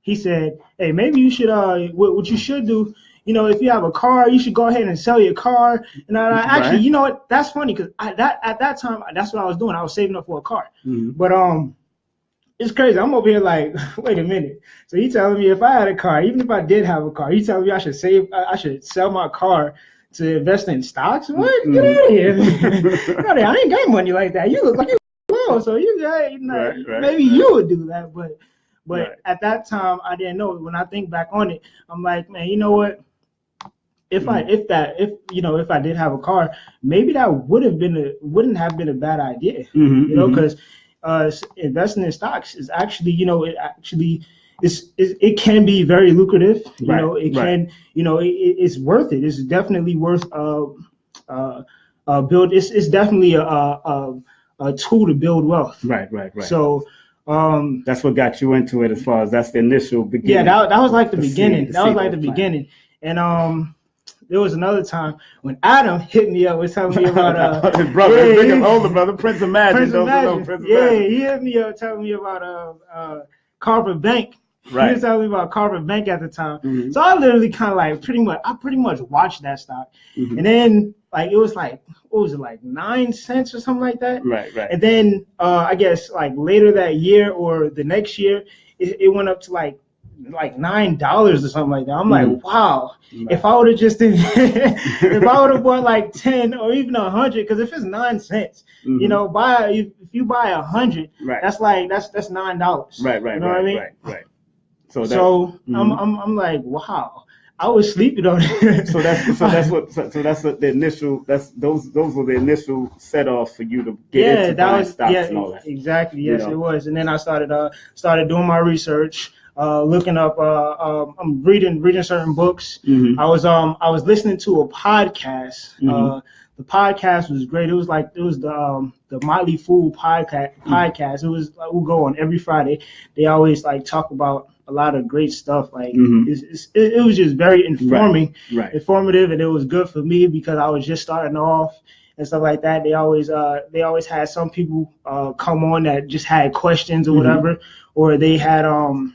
he said, hey, maybe you should, what you should do, if you have a car, you should go ahead and sell your car. And actually, you know what? That's funny because at that time, that's what I was doing. I was saving up for a car. But it's crazy. I'm over here like, wait a minute. So he telling me if I had a car, even if I did have a car, he telling me I should sell my car to invest in stocks? What? Get out of here. I ain't got money like that. You look like you. So maybe you would do that, but at that time I didn't know. When I think back on it, I'm like, man, you know what? If I did have a car, maybe that wouldn't have been a bad idea, because investing in stocks is actually, it can be very lucrative. It's worth it. It's definitely worth build. It's definitely a tool to build wealth. Right. So that's what got you into it, as far as that's the initial beginning. Yeah, that was like the beginning. That was like the beginning. And there was another time when Aton hit me up, was telling me about his brother, his older brother, Prince of Magic. He hit me up telling me about Carver Bank. Right. He was telling me about Carver Bank at the time. Mm-hmm. So I literally kind of like pretty much watched that stock. Mm-hmm. And then like it was like, what was it, like 9 cents or something like that? Right. And then I guess like later that year or the next year, it went up to like $9 or something like that. I'm like, wow, Right. if I would have just if I would have bought like 10 or even 100, because if it's 9 cents, you know, if you buy 100, right, that's like that's $9. Right. You know what I mean? Right. So I'm like, wow, I was sleeping on it. So that's the initial. Those were the initial set off for you to get into buying stocks and all that. Exactly. Yes, it was. And then I started doing my research, looking up. I'm reading certain books. I was listening to a podcast. The podcast was great. It was the Motley Fool podcast. It was we'll go on every Friday. They always like talk about a lot of great stuff. Like it was just very informative, and it was good for me because I was just starting off and stuff like that. They always had some people come on that just had questions or whatever, or they had or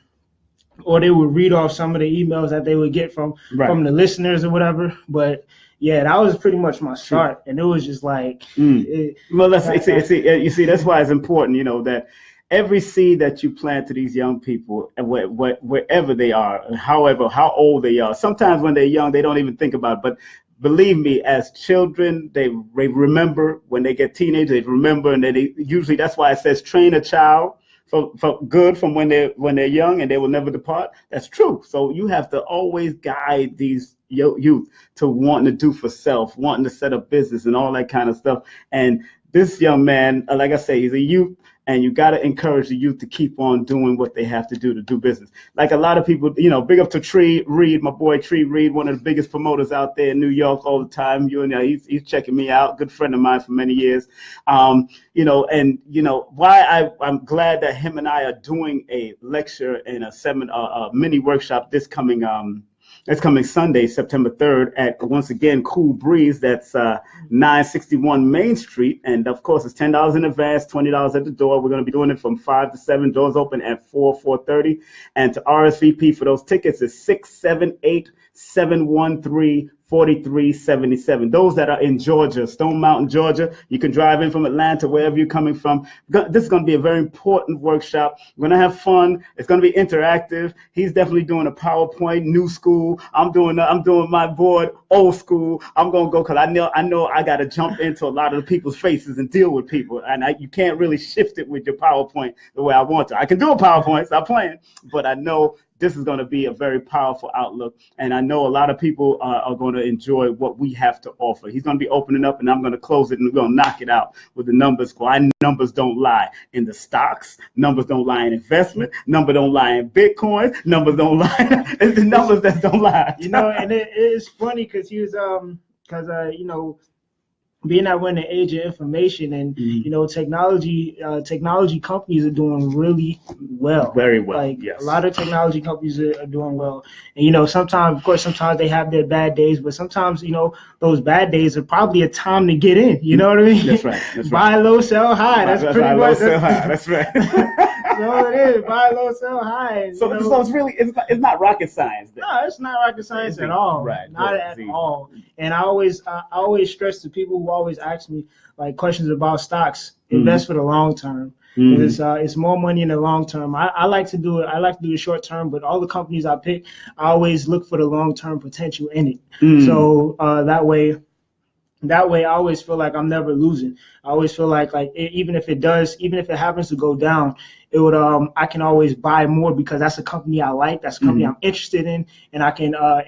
they would read off some of the emails that they would get from the listeners or whatever. But yeah, that was pretty much my start, and it was just like. Well, you see, that's why it's important, that every seed that you plant to these young people, wherever they are, however, how old they are. Sometimes when they're young, they don't even think about it. But believe me, as children, they remember. When they get teenagers, they remember, and they usually that's why it says train a child for good from when they're young, and they will never depart. That's true. So you have to always guide these youth to wanting to do for self, wanting to set up business and all that kind of stuff. And this young man, like I say, he's a youth, and you got to encourage the youth to keep on doing what they have to do business. Like a lot of people, big up to Tree Reed, my boy Tree Reed, one of the biggest promoters out there in New York all the time. He's checking me out, good friend of mine for many years. Why I'm glad that him and I are doing a lecture and a seminar, a mini workshop this coming Sunday, September 3rd at, once again, Cool Breeze. That's 961 Main Street. And, of course, it's $10 in advance, $20 at the door. We're going to be doing it from 5 to 7. Doors open at 4:30. And to RSVP for those tickets is 678-713-4377. Those that are in Georgia, Stone Mountain, Georgia, you can drive in from Atlanta, wherever you're coming from. This is going to be a very important workshop. We're going to have fun. It's going to be interactive. He's definitely doing a PowerPoint, new school. I'm doing my board, old school. I'm going to go because I know I got to jump into a lot of the people's faces and deal with people. And you can't really shift it with your PowerPoint the way I want to. I can do a PowerPoint, stop playing, but I know this is going to be a very powerful outlook, and I know a lot of people are going to enjoy what we have to offer. He's going to be opening up, and I'm going to close it, and we're going to knock it out with the numbers. Numbers don't lie in the stocks. Numbers don't lie in investment. Numbers don't lie in Bitcoin. Numbers don't lie. It's the numbers that don't lie. And it is funny because he was being that we're in the age of information, and technology companies are doing really well. Very well. Like yes. A lot of technology companies are doing well. And sometimes they have their bad days, but sometimes those bad days are probably a time to get in. You know what I mean? That's right. Buy low, sell high. That's pretty much. Sell high. That's right. So it is. Buy low, sell high. So it's really it's not rocket science. Then. No, it's not rocket science at all. Right. Not at all. And I always stress to people who always ask me like questions about stocks, invest for the long term. It's more money in the long term. I like to do it. I like to do it short term, but all the companies I pick, I always look for the long term potential in it. So that way I always feel like I'm never losing. I always feel like even if it happens to go down, it would I can always buy more because that's a company I like, that's a company I'm interested in, and I can I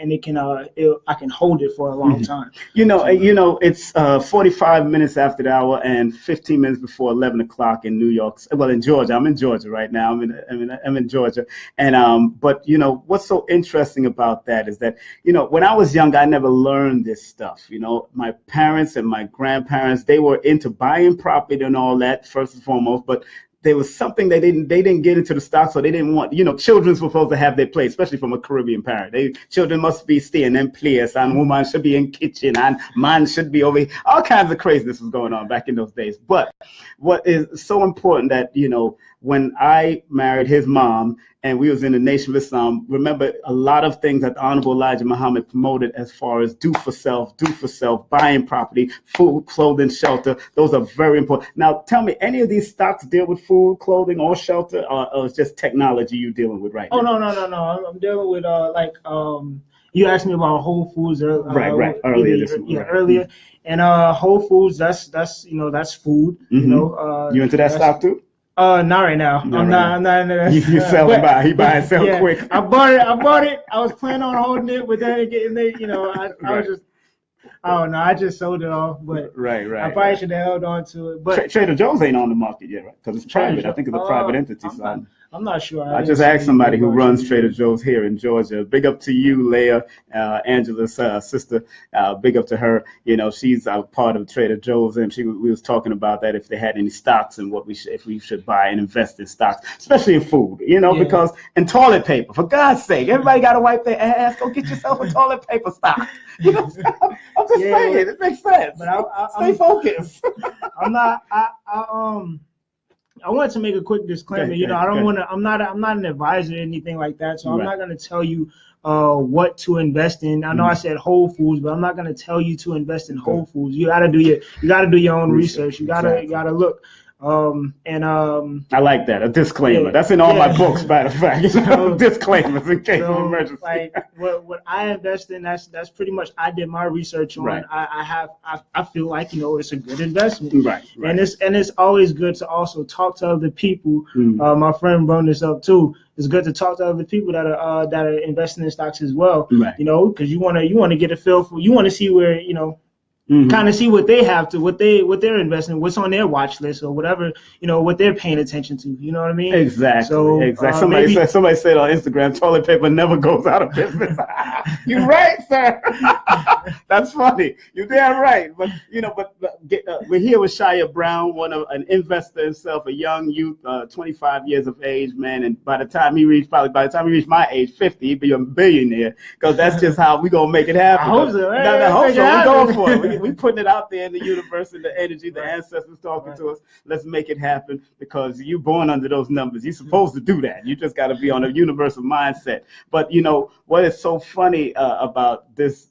can hold it for a long time. It's 45 minutes after the hour and 15 minutes before 11 o'clock in New York. Well, in Georgia, I'm in Georgia right now. I'm in Georgia, and but what's so interesting about that is that when I was young, I never learned this stuff. My parents and my grandparents, they were into buying property and all that first and foremost, but there was something they didn't get into the stock, so they didn't want, children's supposed to have their place, especially from a Caribbean parent. Children must be staying in place, and woman should be in kitchen, and man should be over here. All kinds of craziness was going on back in those days. But what is so important that, when I married his mom and we was in the Nation of Islam, remember a lot of things that the Honorable Elijah Muhammad promoted as far as do for self, buying property, food, clothing, shelter. Those are very important. Now, tell me, any of these stocks deal with food, clothing, or shelter, or it's just technology you're dealing with right now? Oh, no. I'm dealing with, you asked me about Whole Foods earlier. Earlier. And Whole Foods, that's food. You into that stock too? Not right now. I'm not into that. You selling by. He buy and sell quick. I bought it. I was planning on holding it, but then getting it, I was just, I don't know. I just sold it off, but I probably should have held on to it. But Trader Joe's ain't on the market yet, right? Because it's private. I think it's a private entity. I'm not sure. I just asked somebody who runs Trader Joe's here in Georgia. Big up to you, Leah, Angela's sister. Big up to her. She's a part of Trader Joe's, and we was talking about that, if they had any stocks and if we should buy and invest in stocks, especially in food. Because in toilet paper, for God's sake, everybody got to wipe their ass. Go get yourself a toilet paper stock. I'm just saying, it makes sense. But Stay focused. I wanted to make a quick disclaimer. I'm not an advisor or anything like that, so I'm not going to tell you what to invest in. I know I said Whole Foods, but I'm not going to tell you to invest in Whole Foods. You got to do your own research. You got to look. I like that, a disclaimer. That's in all my books, by the fact. Disclaimers in case of emergency. Like what I invest in, that's pretty much, I did my research on. Right. I feel like it's a good investment. Right. And it's always good to also talk to other people. My friend brought this up too. It's good to talk to other people that are investing in stocks as well. Right. Because you want to get a feel for, you want to see where kind of see what they have to, what they're investing, what's on their watch list or whatever, what they're paying attention to. You know what I mean? Exactly. So, Somebody said on Instagram, toilet paper never goes out of business. You're right, sir. That's funny. You're damn right. But we're here with ShaYah Brown, an investor himself, a young youth, 25 years of age, man. And by the time he reached my age, 50, he'd be a billionaire. Because that's just how we gonna make it happen. I hope so. I hope so. We're going for it. We putting it out there in the universe, and the energy, the ancestors talking to us. Let's make it happen, because you're born under those numbers. You're supposed to do that. You just got to be on a universal mindset. But what is so funny about this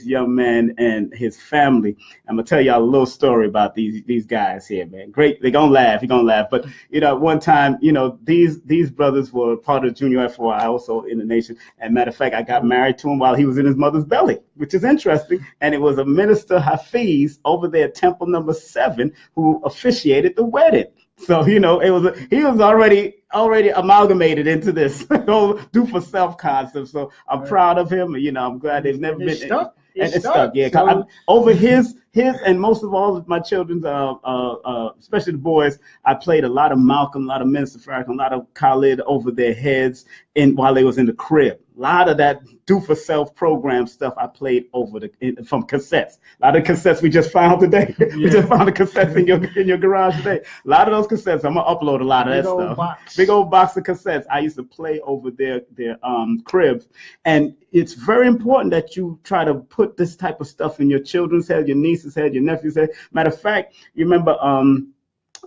young man and his family? I'm gonna tell y'all a little story about these guys here, man. Great, they're gonna laugh. You're gonna laugh. But one time, these brothers were part of Junior FOI, also in the Nation. And matter of fact, I got married to him while he was in his mother's belly, which is interesting. And it was a minister Hafiz over there at Temple number 7 who officiated the wedding. So he was already amalgamated into this whole do for self concept. So I'm proud of him. I'm glad they've never been stuck. It's stuck. Yeah, so, over his and most of all of my children's, especially the boys, I played a lot of Malcolm, a lot of Minister Farrakhan, a lot of Khalid over their heads while they was in the crib. A lot of that do for self program stuff I played from cassettes. A lot of cassettes we just found today. Yeah. We just found the cassettes in your garage today. A lot of those cassettes, I'm gonna upload a lot of that stuff. Big old box of cassettes I used to play over their cribs. And it's very important that you try to put this type of stuff in your children's head, your niece's head, your nephew's head. Matter of fact, you remember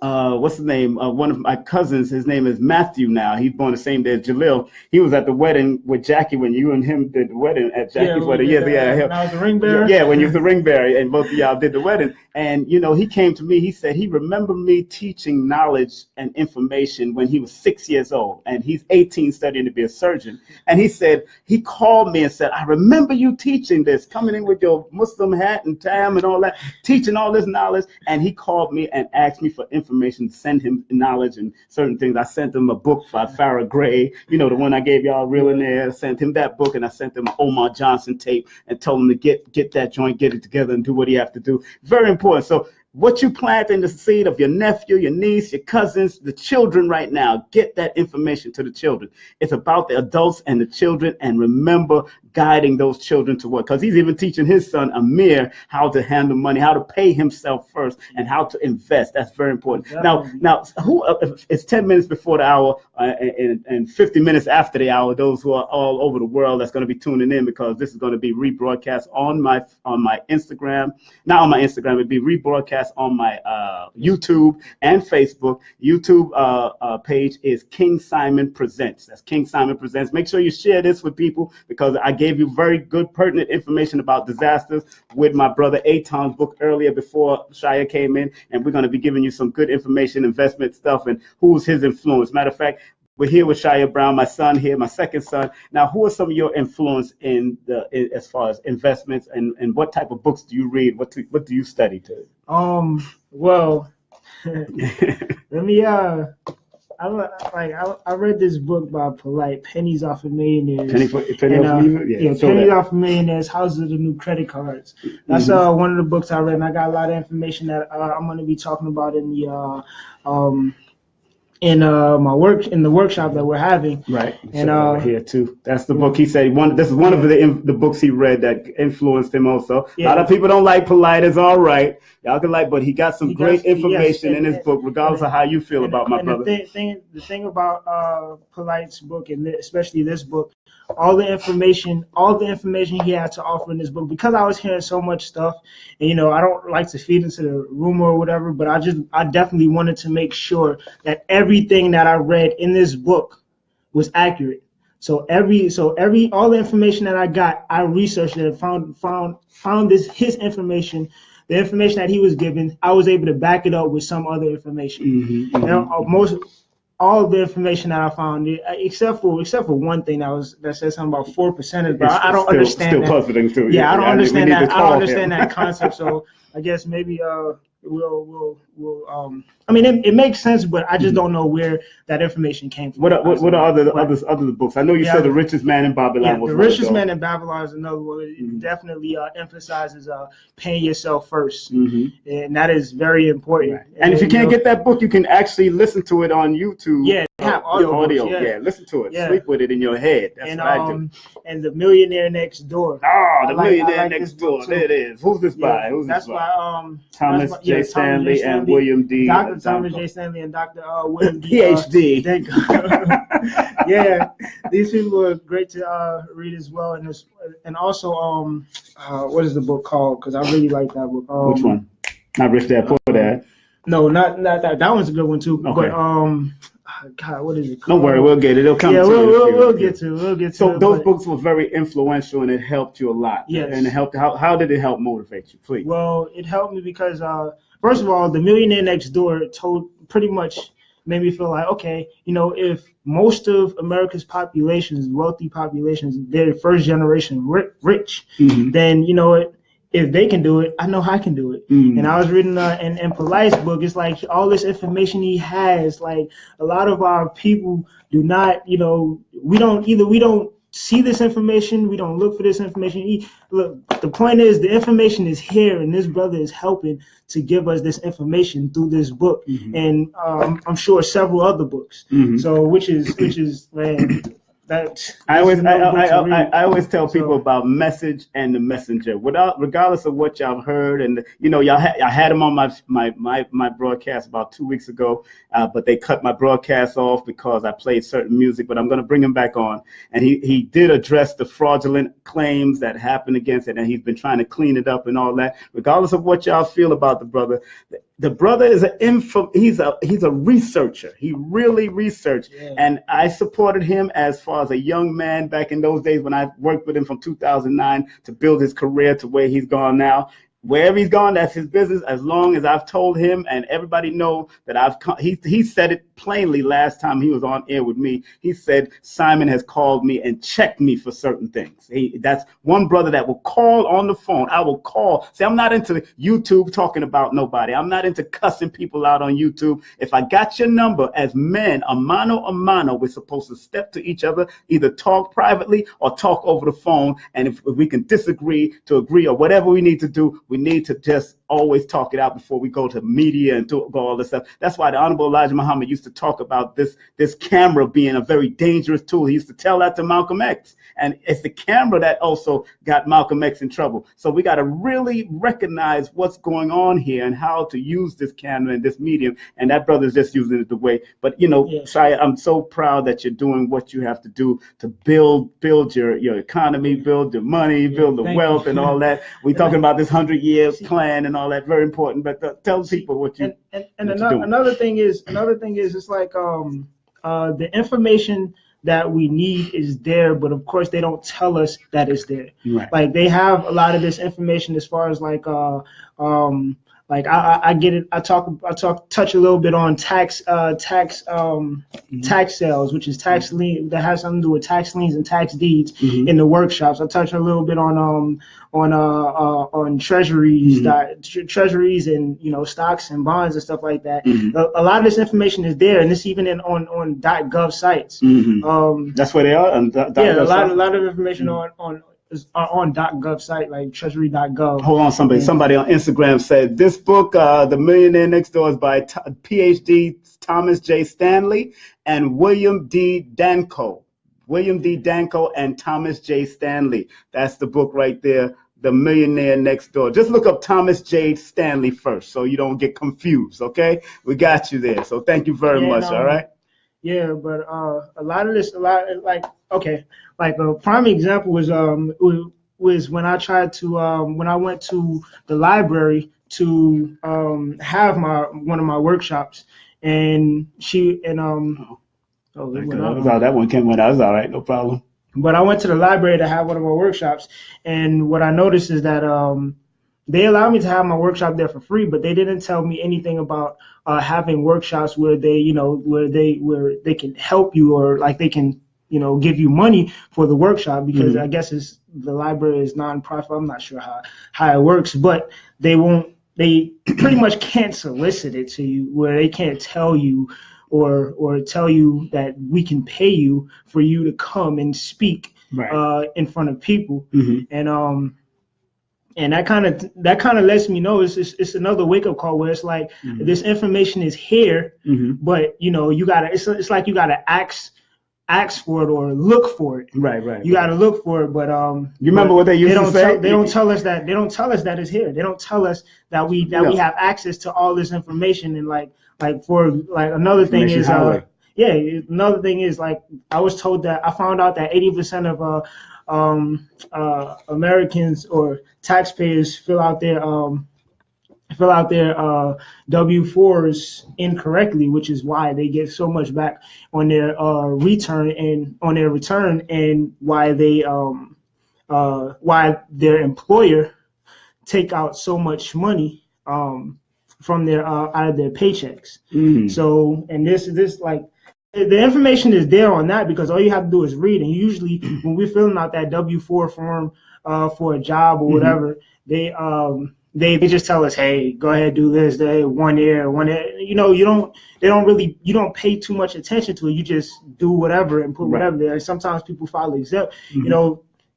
what's his name? One of my cousins, his name is Matthew now. He's born the same day as Jalil. He was at the wedding with Jackie when you and him did the wedding at Jackie's wedding. When I was the ring bearer. Yeah, when you was the ring bearer and both of y'all did the wedding. And, he came to me, he said he remembered me teaching knowledge and information when he was 6 years old. And he's 18 studying to be a surgeon. And he said, he called me and said, I remember you teaching this, coming in with your Muslim hat and tam and all that, teaching all this knowledge. And he called me and asked me for information, send him knowledge and certain things. I sent him a book by Farrah Gray, the one I gave y'all real in there. I sent him that book, and I sent him an Omar Johnson tape and told him to get that joint, get it together and do what he have to do. Very important. So what you plant in the seed of your nephew, your niece, your cousins, the children right now, get that information to the children. It's about the adults and the children. And remember, guiding those children to what, because he's even teaching his son Amir how to handle money, how to pay himself first, and how to invest. That's very important. Now, who? It's 10 minutes before the hour and 50 minutes after the hour. Those who are all over the world that's going to be tuning in, because this is going to be rebroadcast on my Instagram. Not on my Instagram, it'd be rebroadcast on my YouTube and Facebook. YouTube page is King Simon Presents. That's King Simon Presents. Make sure you share this with people, because I gave you very good, pertinent information about disasters with my brother Aton's book earlier before ShaYah came in, and we're going to be giving you some good information, investment stuff, and who's his influence. Matter of fact, we're here with ShaYah Brown, my son here, my second son. Now, who are some of your influence as far as investments, and what type of books do you read? What do you study to? Well, let me I read this book by Polite, Pennies Off of Millionaires. Pennies Off of Millionaires, Houses of the New Credit Cards. That's one of the books I read, and I got a lot of information that I'm going to be talking about in the in the workshop that we're having. Right. And here too. That's the book he said. This is one of the books he read that influenced him also. Yeah. A lot of people don't like Polite. It's all right. Y'all can but he got some great information in his book, regardless of how you feel about my brother. The thing about Polite's book, and especially this book, all the information he had to offer in this book, because I was hearing so much stuff, and I don't like to feed into the rumor or whatever, but I definitely wanted to make sure that everything that I read in this book was accurate. So all the information that I got, I researched it and found his information. The information that he was given, I was able to back it up with some other information. All the information that I found, except for one thing that said something about 4%, but I don't understand that. Still puzzling too. Yeah, I don't understand that. I don't understand that concept. So I guess maybe we'll I mean, it makes sense, but I just don't know where that information came from. What are other books? I know you said The Richest Man in Babylon. The Richest Man in Babylon is another one. It definitely emphasizes paying yourself first, and that is very important. Right. And if you can't get that book, you can actually listen to it on YouTube. Yeah, have audio. Yeah, listen to it. Yeah. Sleep with it in your head. That's what I do. And The Millionaire Next Door. The Millionaire Next Door. There it is. Who's this by? That's by Thomas J. Stanley and William D. Dr. Thomas J. Stanley and Dr. William D. PhD. Yeah, these people are great to read as well, and also what is the book called? Because I really like that book. Which one? Not Rich Dad Poor Dad. No, not that. That one's a good one too. Okay. But God, what is it called? Don't worry, we'll get it. It'll come. Yeah, we'll get to it. So those books were very influential, and it helped you a lot. Yes. And it helped. How did it help motivate you, please? Well, it helped me because first of all, The Millionaire Next Door pretty much made me feel like, okay, if most of America's populations, wealthy populations, they're first generation rich, then if they can do it, I know I can do it. And I was reading in Polite's book, it's like all this information he has, like a lot of our people do not, we don't see this information, we don't look for this information. Look, the point is the information is here, and this brother is helping to give us this information through this book, and I'm sure several other books. So which is man. I always tell people about message and the messenger. Regardless of what y'all heard, and I had him on my broadcast about 2 weeks ago, but they cut my broadcast off because I played certain music. But I'm going to bring him back on, and he did address the fraudulent claims that happened against it, and he's been trying to clean it up and all that. Regardless of what y'all feel about the brother. The brother is he's a researcher. He really researched, and I supported him as far as a young man back in those days when I worked with him from 2009 to build his career to where he's gone now. Wherever he's gone, that's his business. As long as I've told him, and everybody know that he said it plainly last time he was on air with me. He said Simon has called me and checked me for certain things. That's one brother that will call on the phone. I will call. See, I'm not into YouTube talking about nobody. I'm not into cussing people out on YouTube. If I got your number, as men, a mano, we're supposed to step to each other, either talk privately or talk over the phone. And if we can disagree to agree or whatever we need to do, we need to just always talk it out before we go to media and go all this stuff. That's why the Honorable Elijah Muhammad used to talk about this camera being a very dangerous tool. He used to tell that to Malcolm X. And it's the camera that also got Malcolm X in trouble. So we got to really recognize what's going on here and how to use this camera and this medium. And that brother's just using it the way. But, ShaYah, I'm so proud that you're doing what you have to do to build your economy, build your money, build the wealth and all that. We're talking about this 100-year plan and all that. Very important. But tell people what you another thing is it's like the information that we need is there, but of course they don't tell us that it's there. Right. Like they have a lot of this information as far as like I get it. I touch a little bit on tax sales, which is tax lien that has something to do with tax liens and tax deeds in the workshops. I touch a little bit on treasuries, treasuries and stocks and bonds and stuff like that. A lot of this information is there, and it's even on .gov sites. That's where they are. A lot of information are on .gov site, like treasury.gov. Hold on, somebody on Instagram said this book, The Millionaire Next Door, is by PhD Thomas J. Stanley and William D. Danko. William D. Danko and Thomas J. Stanley. That's the book right there, The Millionaire Next Door. Just look up Thomas J. Stanley first so you don't get confused, okay? We got you there. So thank you very much, all right? Yeah, but a lot of this, like a prime example was when I tried to when I went to the library to have one of my workshops, and that one came out. That was all right, no problem. But I went to the library to have one of my workshops, and what I noticed is that they allowed me to have my workshop there for free, but they didn't tell me anything about having workshops where they can help you, or like they can give you money for the workshop, because I guess the library is nonprofit. I'm not sure how it works, but they pretty much can't solicit it to you, where they can't tell you or tell you that we can pay you for you to come and speak in front of people. And that kind of lets me know it's another wake up call, where it's like this information is here, but you gotta it's like you gotta ask for it or look for it. Right. You gotta look for it, but you remember what they used to say? They don't tell us that it's here. They don't tell us that we have access to all this information. And like another thing is another thing is, like, I was told that I found out that 80% of Americans or taxpayers fill out their W-4s incorrectly, which is why they get so much back on their return, and why their employer take out so much money from their out of their paychecks. So, and this like, the information is there on that, because all you have to do is read. And usually when we're filling out that W-4 form for a job or whatever, they just tell us, hey, go ahead, do this. They 1 year. You don't pay too much attention to it. You just do whatever and put whatever there. And sometimes people file exempt.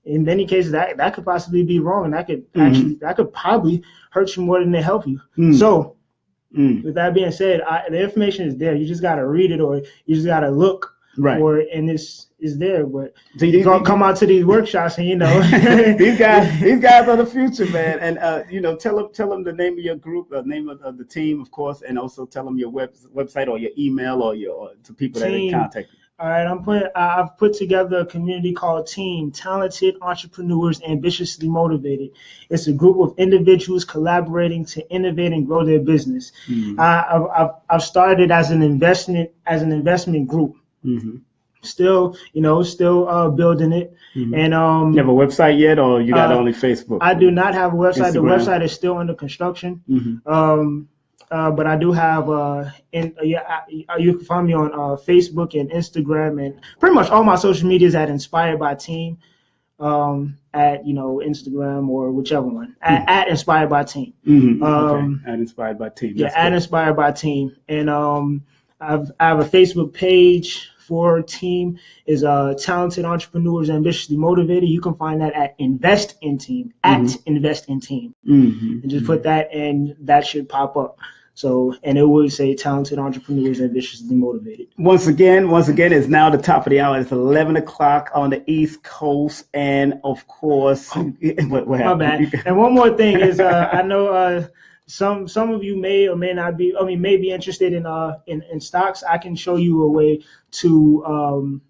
In many cases that could possibly be wrong, and that could probably hurt you more than it help you. So with that being said, the information is there. You just gotta read it, or you just gotta look for it, and it's there. But you gonna come out to these workshops, and these guys are the future, man. And tell them the name of your group, the name of the team, of course, and also tell them your website or your email or to people that they contact you. All right, I've put together a community called Team, Talented Entrepreneurs Ambitiously Motivated. It's a group of individuals collaborating to innovate and grow their business. I've started as an investment group. Still building it. And you have a website yet, or you got only Facebook? I do not have a website. Instagram. The website is still under construction. But I do have you can find me on Facebook and Instagram, and pretty much all my social medias at Inspired by Team, at Instagram or whichever one, at Inspired by Team. At Inspired by Team. At Inspired by Team, and I have a Facebook page for team is Talented Entrepreneurs Ambitiously Motivated. You can find that at Invest in Team, at Invest in Team. And just put that and that should pop up. So, and it will say Talented Entrepreneurs Ambitiously Motivated. Once again, it's now the top of the hour. It's 11 o'clock on the East Coast. And of course, what my bad. And one more thing is, I know some of you may or may not be, may be interested in stocks. I can show you a way to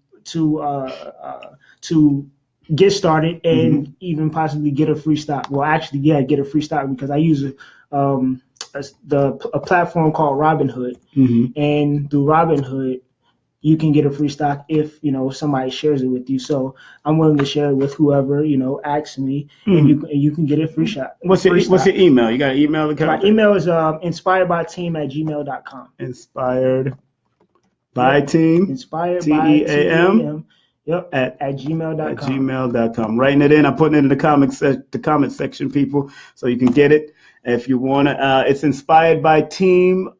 get started and even possibly get a free stock. Well, actually, get a free stock because I use a platform called Robinhood, and through Robinhood, you can get a free stock if somebody shares it with you. So I'm willing to share it with whoever asks me, and you can get a free shot. What's your email? You got an email account? My email is inspiredbyteam@gmail.com. Inspired by team. Inspired TEAM. Yep. At gmail.com. At gmail.com. Writing it in. I'm putting it in the comment section, people, so you can get it. If you want to, it's inspired by team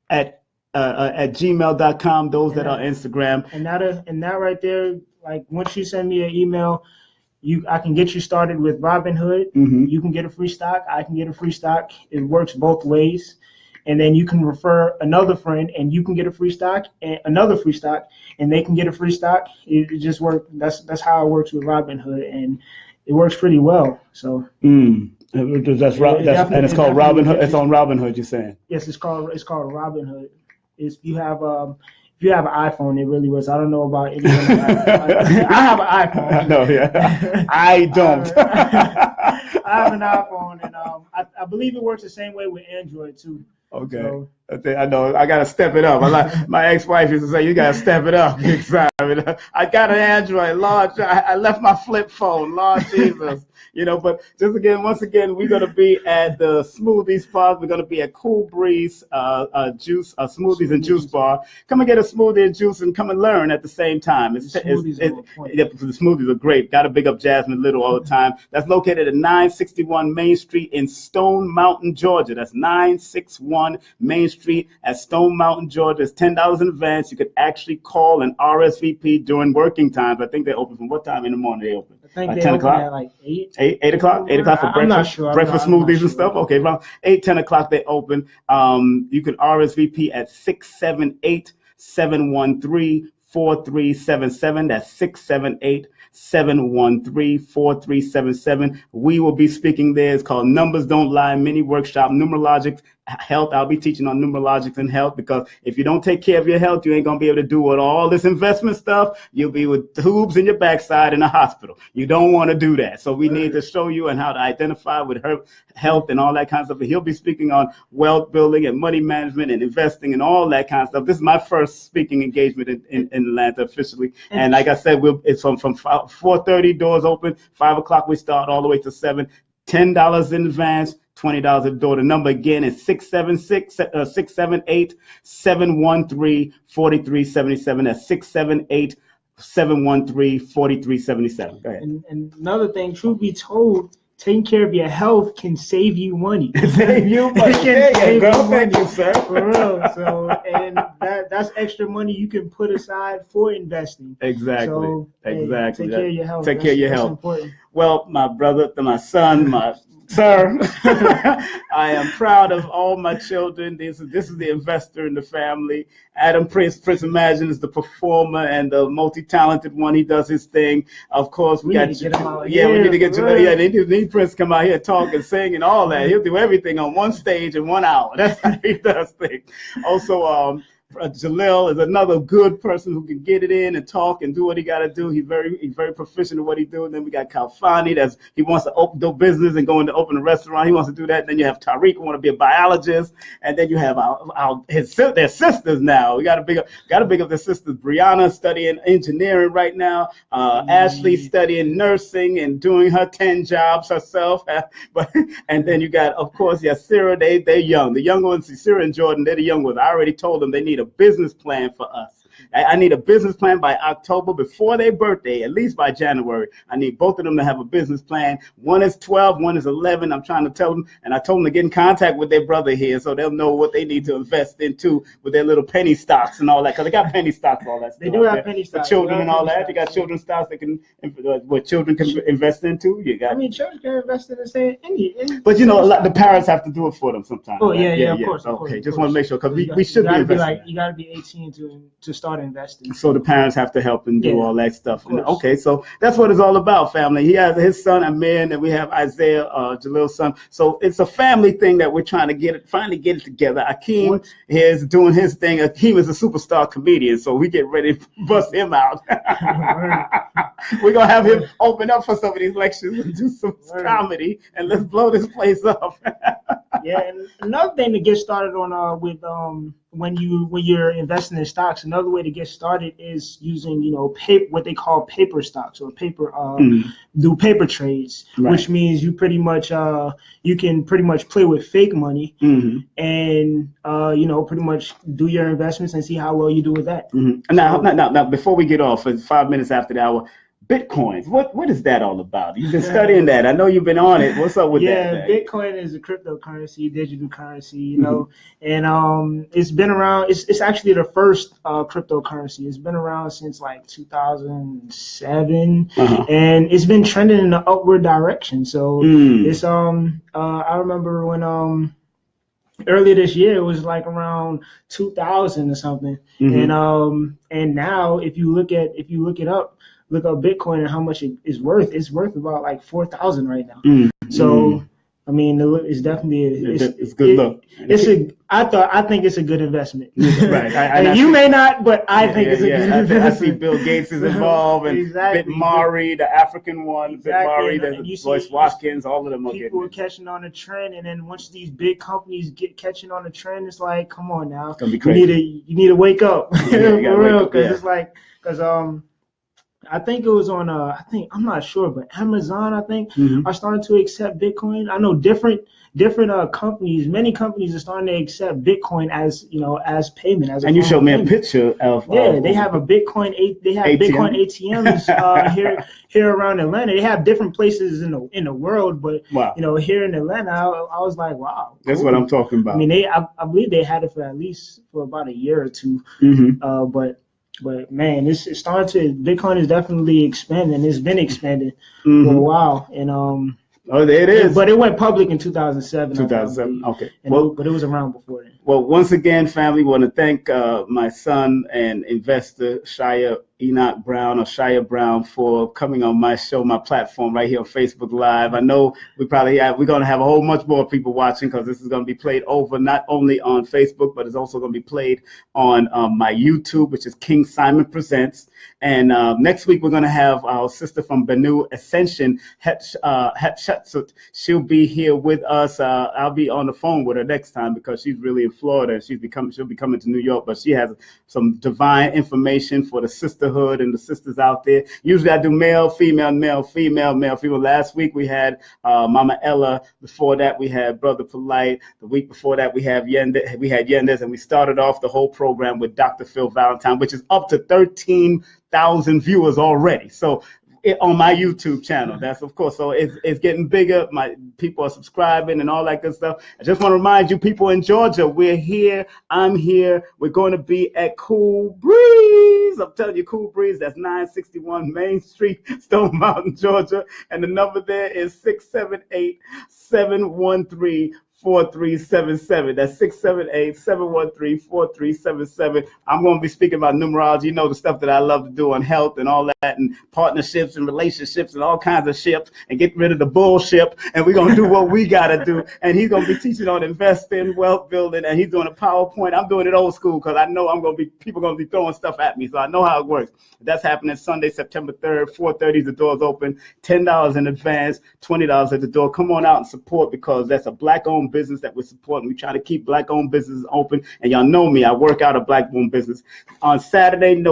at gmail.com. Those that are Instagram. And that right there, like once you send me an email, I can get you started with Robinhood. You can get a free stock. I can get a free stock. It works both ways. And then you can refer another friend, and you can get a free stock, and another free stock, and they can get a free stock. It just works. That's how it works with Robinhood, and it works pretty well. So. And it's called Robinhood. It's on Robinhood. You're saying? Yes, it's called Robinhood. If you have an iPhone, it really works. I don't know about anyone. I have an iPhone. No, yeah, I don't. I have an iPhone, and I believe it works the same way with Android too. Okay. So, I know. I gotta step it up. My ex-wife used to say, "You gotta step it up." I got an Android. Lord, I left my flip phone. Lord Jesus. But once again, we're gonna be at the smoothie spot. We're gonna be at Cool Breeze smoothies and juice bar. Come and get a smoothie and juice, and come and learn at the same time. The smoothies are great. Gotta big up Jasmine Little all the time. That's located at 961 Main Street in Stone Mountain, Georgia. That's 961 Main Street at Stone Mountain, Georgia. It's $10 in advance. You could actually call and RSVP during working times. I think they open from what time in the morning? They open. I think like 10 o'clock. At like 8. 8 o'clock. 8 o'clock for breakfast. I'm not sure. Breakfast smoothies and stuff. Okay, around 10 o'clock they open. You can RSVP at 678-713-4377. That's 678-713-4377. We will be speaking there. It's called Numbers Don't Lie Mini Workshop, Numerologics, Health. I'll be teaching on numerologics and health, because if you don't take care of your health, you ain't going to be able to do all this investment stuff. You'll be with tubes in your backside in a hospital. You don't want to do that. So we need to show you and how to identify with her health and all that kind of stuff. And he'll be speaking on wealth building and money management and investing and all that kind of stuff. This is my first speaking engagement in Atlanta officially. And like I said, it's from 4:30, doors open, 5 o'clock we start all the way to 7, $10 in advance, $20 at the door. The number again is 678-713-4377. That's 678-713-4377. Go ahead. And another thing, truth be told, taking care of your health can save you money. Save you money. Thank you, sir. For real. So, and that's extra money you can put aside for investing. Exactly. So, exactly. Take care of your health. Take care of your health. Important. Well, my brother, my son, sir, I am proud of all my children. This is the investor in the family. Adam Prince Imagine is the performer and the multi-talented one. He does his thing. Of course, we got to get him out we need to get you. Yeah, they need Prince come out here, talk and sing and all that. He'll do everything on one stage in 1 hour. That's how he does things. Also, Jalil is another good person who can get it in and talk and do what he got to do. He's very proficient in what he do. And then we got Kalfani, he wants to open business and open a restaurant. He wants to do that. And then you have Tariq, who want to be a biologist. And then you have their sisters now. We got to big up their sisters. Brianna studying engineering right now. Ashley studying nursing and doing her 10 jobs herself. And then you got, of course, Yasira. They're young. The young ones, Yasira and Jordan, they're the young ones. I already told them they need a business plan for us. I need a business plan by October before their birthday, at least by January. I need both of them to have a business plan. One is 12, one is 11. I'm trying to tell them, and I told them to get in contact with their brother here so they'll know what they need to invest into with their little penny stocks and all that, because they got penny stocks, all that stuff. They do have penny stocks. For children and all that. They got children's stocks that can, what children can invest into. You got. I mean, children can invest in any. But you know, the parents have to do it for them sometimes. Oh, right? yeah, of course. Okay, just want to make sure, because we should be investing. You got to be 18 to start investing. So the parents have to help and do all that stuff. And, okay, so that's what it's all about, family. He has his son, Amir, and we have Isaiah, Jalil's son. So it's a family thing that we're trying to finally get it together. Akeem is doing his thing. Akeem is a superstar comedian, so we get ready to bust him out. We're going to have him open up for some of these lectures and do some comedy, and let's blow this place up. Yeah, and another thing to get started on with when you're investing in stocks, another way to get started is using what they call paper stocks, or do paper trades, which means you pretty much you can pretty much play with fake money and pretty much do your investments and see how well you do with that. Now before we get off, it's 5 minutes after the hour. Bitcoins, what is that all about? You've been studying that. I know you've been on it. What's up with that? Yeah, Bitcoin is a cryptocurrency, digital currency, and it's been around. It's actually the first cryptocurrency. It's been around since like 2007, and it's been trending in the upward direction. So it's I remember when earlier this year it was like around 2000 or something, and now if you look up Bitcoin and how much it's worth about like 4,000 right now. So I mean, it's definitely it's good luck. I think it's a good investment. Right. You may not, but I think it's a good investment. I see Bill Gates is involved, and Bitmari, the African one, Bitmari, there's Joyce Watkins, all of them are getting. People are catching on the trend, and then once these big companies get catching on the trend, it's like, come on now, it's gonna be crazy. You need to wake up, for real, because it's like I think it was on I'm not sure, but Amazon are starting to accept Bitcoin. I know different companies, many companies are starting to accept Bitcoin as as payment. And you showed me a picture of they have a Bitcoin Bitcoin ATMs here around Atlanta. They have different places in the world, but here in Atlanta, I was like, wow, that's what I'm talking about. I mean, I believe they had it for about a year or two, But man, Bitcoin is definitely expanding. It's been expanding for a while, and it is. But it went public in 2007. 2007. Okay. But it was around before then. Well, once again, family, want to thank my son and investor ShaYah Brown, or ShaYah Brown, for coming on my show, my platform right here on Facebook Live. I know we're going to have a whole much more people watching, because this is going to be played over not only on Facebook, but it's also going to be played on my YouTube, which is King Simon Presents. And next week, we're going to have our sister from Benu Ascension, Hatshepsut. She'll be here with us. I'll be on the phone with her next time, because she's really in Florida, and she'll be coming to New York, but she has some divine information for the sisterhood and the sisters out there. Usually I do male, female, male, female, male, female. Last week we had Mama Ella. Before that we had Brother Polite. The week before that we had Yendes, and we started off the whole program with Dr. Phil Valentine, which is up to 13,000 viewers already. So on my YouTube channel, that's of course. So it's getting bigger. My people are subscribing and all that good stuff. I just want to remind you, people in Georgia, we're here. I'm here. We're going to be at Cool Breeze. I'm telling you, Cool Breeze. That's 961 Main Street, Stone Mountain, Georgia, and the number there is 678-713-4377. That's 678-713-4377. I'm going to be speaking about numerology, the stuff that I love to do on health and all that, and partnerships and relationships and all kinds of ships, and get rid of the bullshit. And we're going to do what we got to do. And he's going to be teaching on investing, wealth building, and he's doing a PowerPoint. I'm doing it old school, because I know people going to be throwing stuff at me, so I know how it works. That's happening Sunday, September 3rd, 4:30. The doors open, $10 in advance, $20 at the door. Come on out and support, because that's a Black-owned Black-owned business that we're supporting. We try to keep Black-owned businesses open. And y'all know me, I work out a Black-owned business. On Saturday,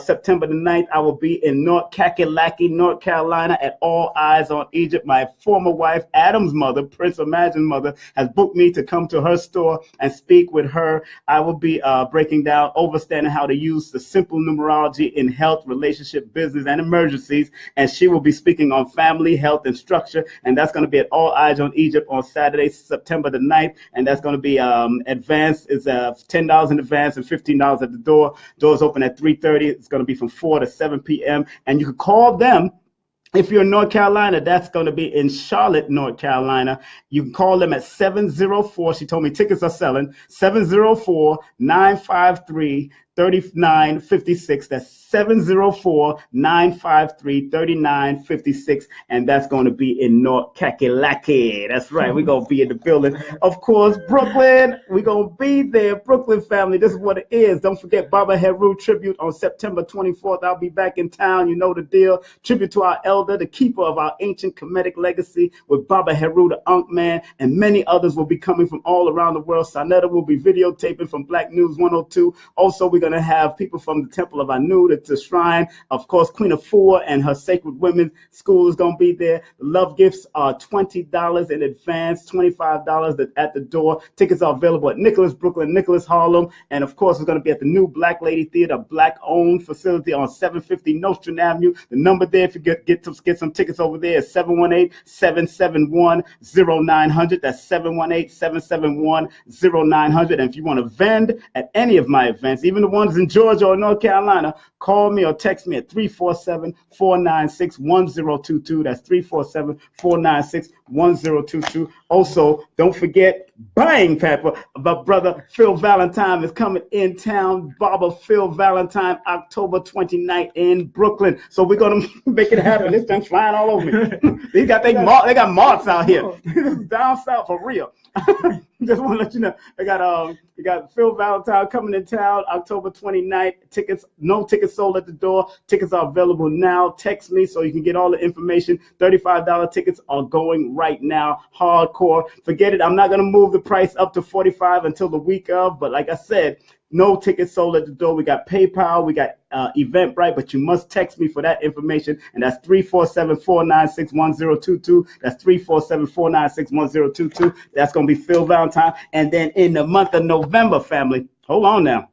September the 9th, I will be in North Kakalaki, North Carolina at All Eyes on Egypt. My former wife, Adam's mother, Prince Imagine's mother, has booked me to come to her store and speak with her. I will be breaking down understanding how to use the simple numerology in health, relationship, business, and emergencies. And she will be speaking on family, health, and structure. And that's going to be at All Eyes on Egypt on Saturday, September the 9th. And that's going to be advanced. It's $10 in advance and $15 at the door. Doors open at 3:30. It's going to be from 4 to 7 p.m. And you can call them. If you're in North Carolina, that's going to be in Charlotte, North Carolina. You can call them at 704. She told me tickets are selling. 704-953-3956. That's 704-953-3956. And that's going to be in North Kakalaki. That's right. We're going to be in the building. Of course, Brooklyn. We're going to be there. Brooklyn family. This is what it is. Don't forget Baba Heru tribute on September 24th. I'll be back in town. You know the deal. Tribute to our elder, the keeper of our ancient Kemetic legacy with Baba Heru, the Ankh Man, and many others will be coming from all around the world. Sanetta will be videotaping from Black News 102. Also, we're going to have people from the Temple of Anu, the shrine. Of course, Queen Afua and her Sacred Women's School is going to be there. The love gifts are $20 in advance, $25 at the door. Tickets are available at Nicholas Brooklyn, Nicholas Harlem. And of course, it's going to be at the new Black Lady Theater, Black-owned facility on 750 Nostrand Avenue. The number there, if you get some tickets over there, is 718-771-0900. That's 718-771-0900. And if you want to vend at any of my events, even the ones in Georgia or North Carolina, call me or text me at 347-496-1022. That's 347-496-1022. Also, don't forget buying paper. My brother Phil Valentine is coming in town. Barber Phil Valentine, October 29th in Brooklyn. So we're gonna make it happen. This thing's flying all over me. they got marks out here. Down south for real. Just want to let you know. We got Phil Valentine coming in town October 29th. Tickets, no tickets sold at the door. Tickets are available now. Text me so you can get all the information. $35 tickets are going right now. Hardcore. Forget it. I'm not going to move the price up to $45 until the week of. But like I said, no tickets sold at the door. We got PayPal. We got Eventbrite, but you must text me for that information. And that's 347-496-1022. That's 347-496-1022. That's going to be Phil Valentine. And then in the month of November, family, hold on now.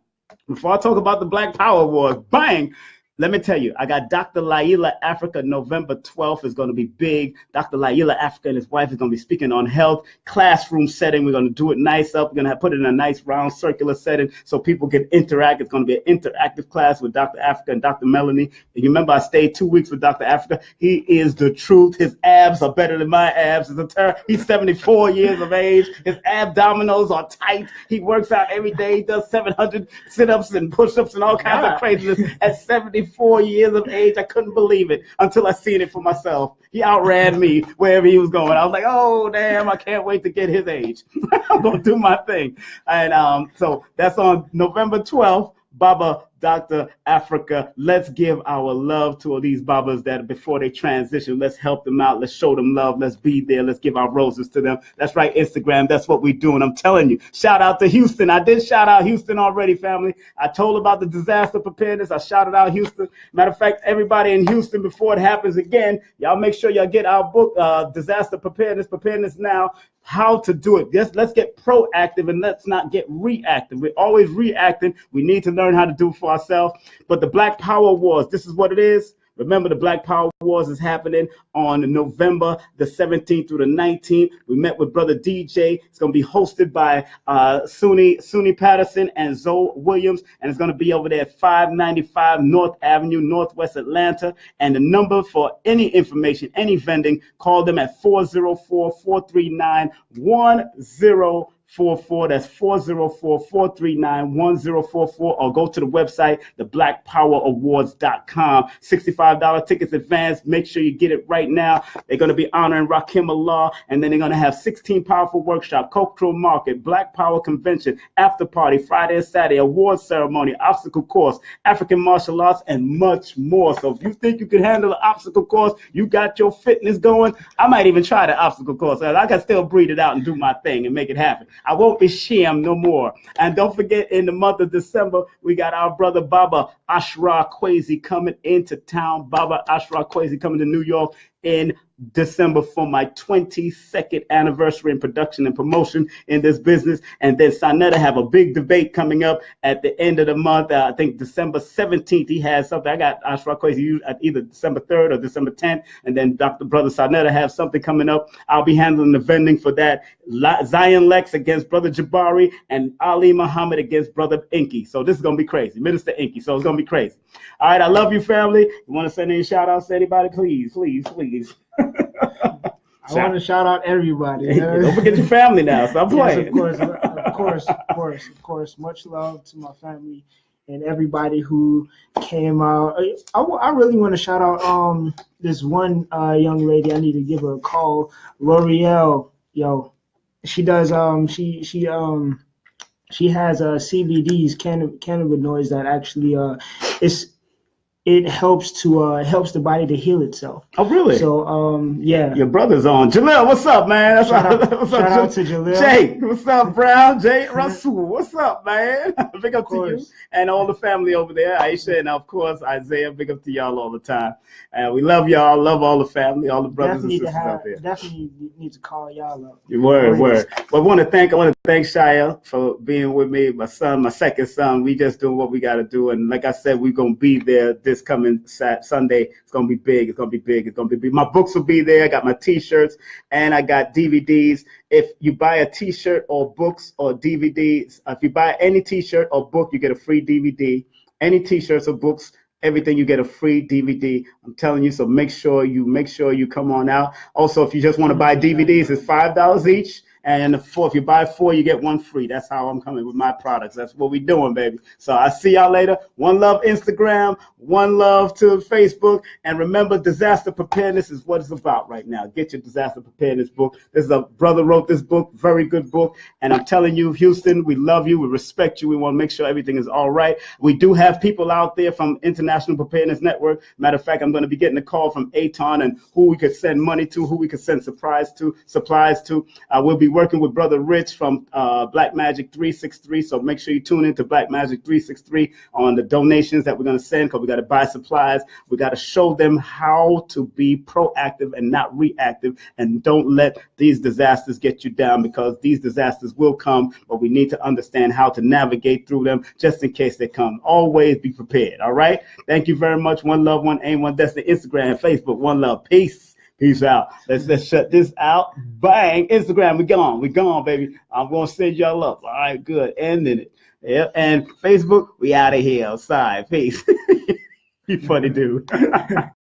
Before I talk about the Black Power Wars, bang! Let me tell you, I got Dr. Laila Africa, November 12th is going to be big. Dr. Laila Africa and his wife is going to be speaking on health, classroom setting. We're going to do it nice up. We're going to put it in a nice round circular setting so people can interact. It's going to be an interactive class with Dr. Africa and Dr. Melanie. And you remember I stayed 2 weeks with Dr. Africa. He is the truth. His abs are better than my abs. He's 74 years of age. His abdominals are tight. He works out every day. He does 700 sit-ups and push-ups and all kinds of craziness at 74 years of age. I couldn't believe it until I seen it for myself. He outran me wherever he was going. I was like, oh, damn, I can't wait to get his age. I'm going to do my thing. And so that's on November 12th. Baba, Dr. Africa, let's give our love to all these Babas that before they transition, let's help them out. Let's show them love. Let's be there. Let's give our roses to them. That's right, Instagram. That's what we're doing. I'm telling you. Shout out to Houston. I did shout out Houston already, family. I told about the disaster preparedness. I shouted out Houston. Matter of fact, everybody in Houston, before it happens again, y'all make sure y'all get our book, Disaster Preparedness Now. How to do it. Yes, let's get proactive and let's not get reactive. We're always reacting. We need to learn how to do it for ourselves. But the Black Power Wars, this is what it is. Remember, the Black Power Wars is happening on November the 17th through the 19th. We met with Brother DJ. It's going to be hosted by Suni Patterson and Zoe Williams, and it's going to be over there at 595 North Avenue, Northwest Atlanta. And the number for any information, any vending, call them at 404-439-10 1044. That's 404-439-1044, or go to the website, theblackpowerawards.com. $65 tickets advance. Make sure you get it right now. They're going to be honoring Rakim Allah, and then they're going to have 16 powerful workshops, cultural market, Black Power convention, after party, Friday and Saturday, award ceremony, obstacle course, African martial arts, and much more. So if you think you can handle the obstacle course, you got your fitness going, I might even try the obstacle course. I can still breathe it out and do my thing and make it happen. I won't be sham no more. And don't forget, in the month of December, we got our brother Baba Ashraf Kwesi coming into town. Baba Ashraf Kwesi coming to New York in December for my 22nd anniversary in production and promotion in this business. And then Sanetta have a big debate coming up at the end of the month. I think December 17th, he has something. I got Ashraf Kwesi at either December 3rd or December 10th. And then Dr. Brother Sanetta have something coming up. I'll be handling the vending for that. Zion Lex against Brother Jabari, and Ali Muhammad against Brother Inky. So this is going to be crazy. Minister Inky. So it's going to be crazy. All right. I love you, family. You want to send any shout outs to anybody? Please, please, please. I want to shout out everybody. Hey, don't forget your family now. Stop playing. Yes, of course. Much love to my family and everybody who came out. I really want to shout out this one young lady. I need to give her a call. L'Oreal, yo, she does she has CBDs, cannabinoids that actually it helps the body to heal itself. Oh, really? So, yeah. Your brother's on. Jaleel, what's up, man? Shout out to Jaleel. Jake, what's up, Brown? Jay, Rasul, what's up, man? Big up to you and all the family over there. Aisha and, of course, Isaiah. Big up to y'all all the time. And we love y'all. Love all the family, all the brothers and sisters out there. Definitely need to call y'all up. Word. But I want to thank ShaYah for being with me. My son, my second son. We just doing what we got to do. And like I said, we're going to be there this coming Sunday. It's going to be big. It's going to be big. It's going to be big. My books will be there. I got my T-shirts and I got DVDs. If you buy a T-shirt or books or DVDs, if you buy any T-shirt or book, you get a free DVD. Any T-shirts or books, everything, you get a free DVD. I'm telling you, so make sure you come on out. Also, if you just want to buy DVDs, it's $5 each. And if you buy 4, you get 1 free. That's how I'm coming with my products. That's what we doing, baby. So I see y'all later. One love Instagram, one love to Facebook. And remember, disaster preparedness is what it's about right now. Get your disaster preparedness book. This is a brother wrote this book, very good book. And I'm telling you, Houston, we love you. We respect you. We want to make sure everything is all right. We do have people out there from International Preparedness Network. Matter of fact, I'm going to be getting a call from Aton and who we could send money to, who we could send supplies to. We'll be working with Brother Rich from Black Magic 363. So make sure you tune into Black Magic 363 on the donations that we're going to send, because we got to buy supplies. We got to show them how to be proactive and not reactive. And don't let these disasters get you down, because these disasters will come, but we need to understand how to navigate through them just in case they come. Always be prepared. All right. Thank you very much. One love, one aim, one destiny. Instagram, Facebook, one love. Peace. Peace out. Let's shut this out. Bang. Instagram, we gone, baby. I'm going to send y'all up. All right, good. Ending it. Yeah. And Facebook, we out of here. Outside. Peace. You funny dude.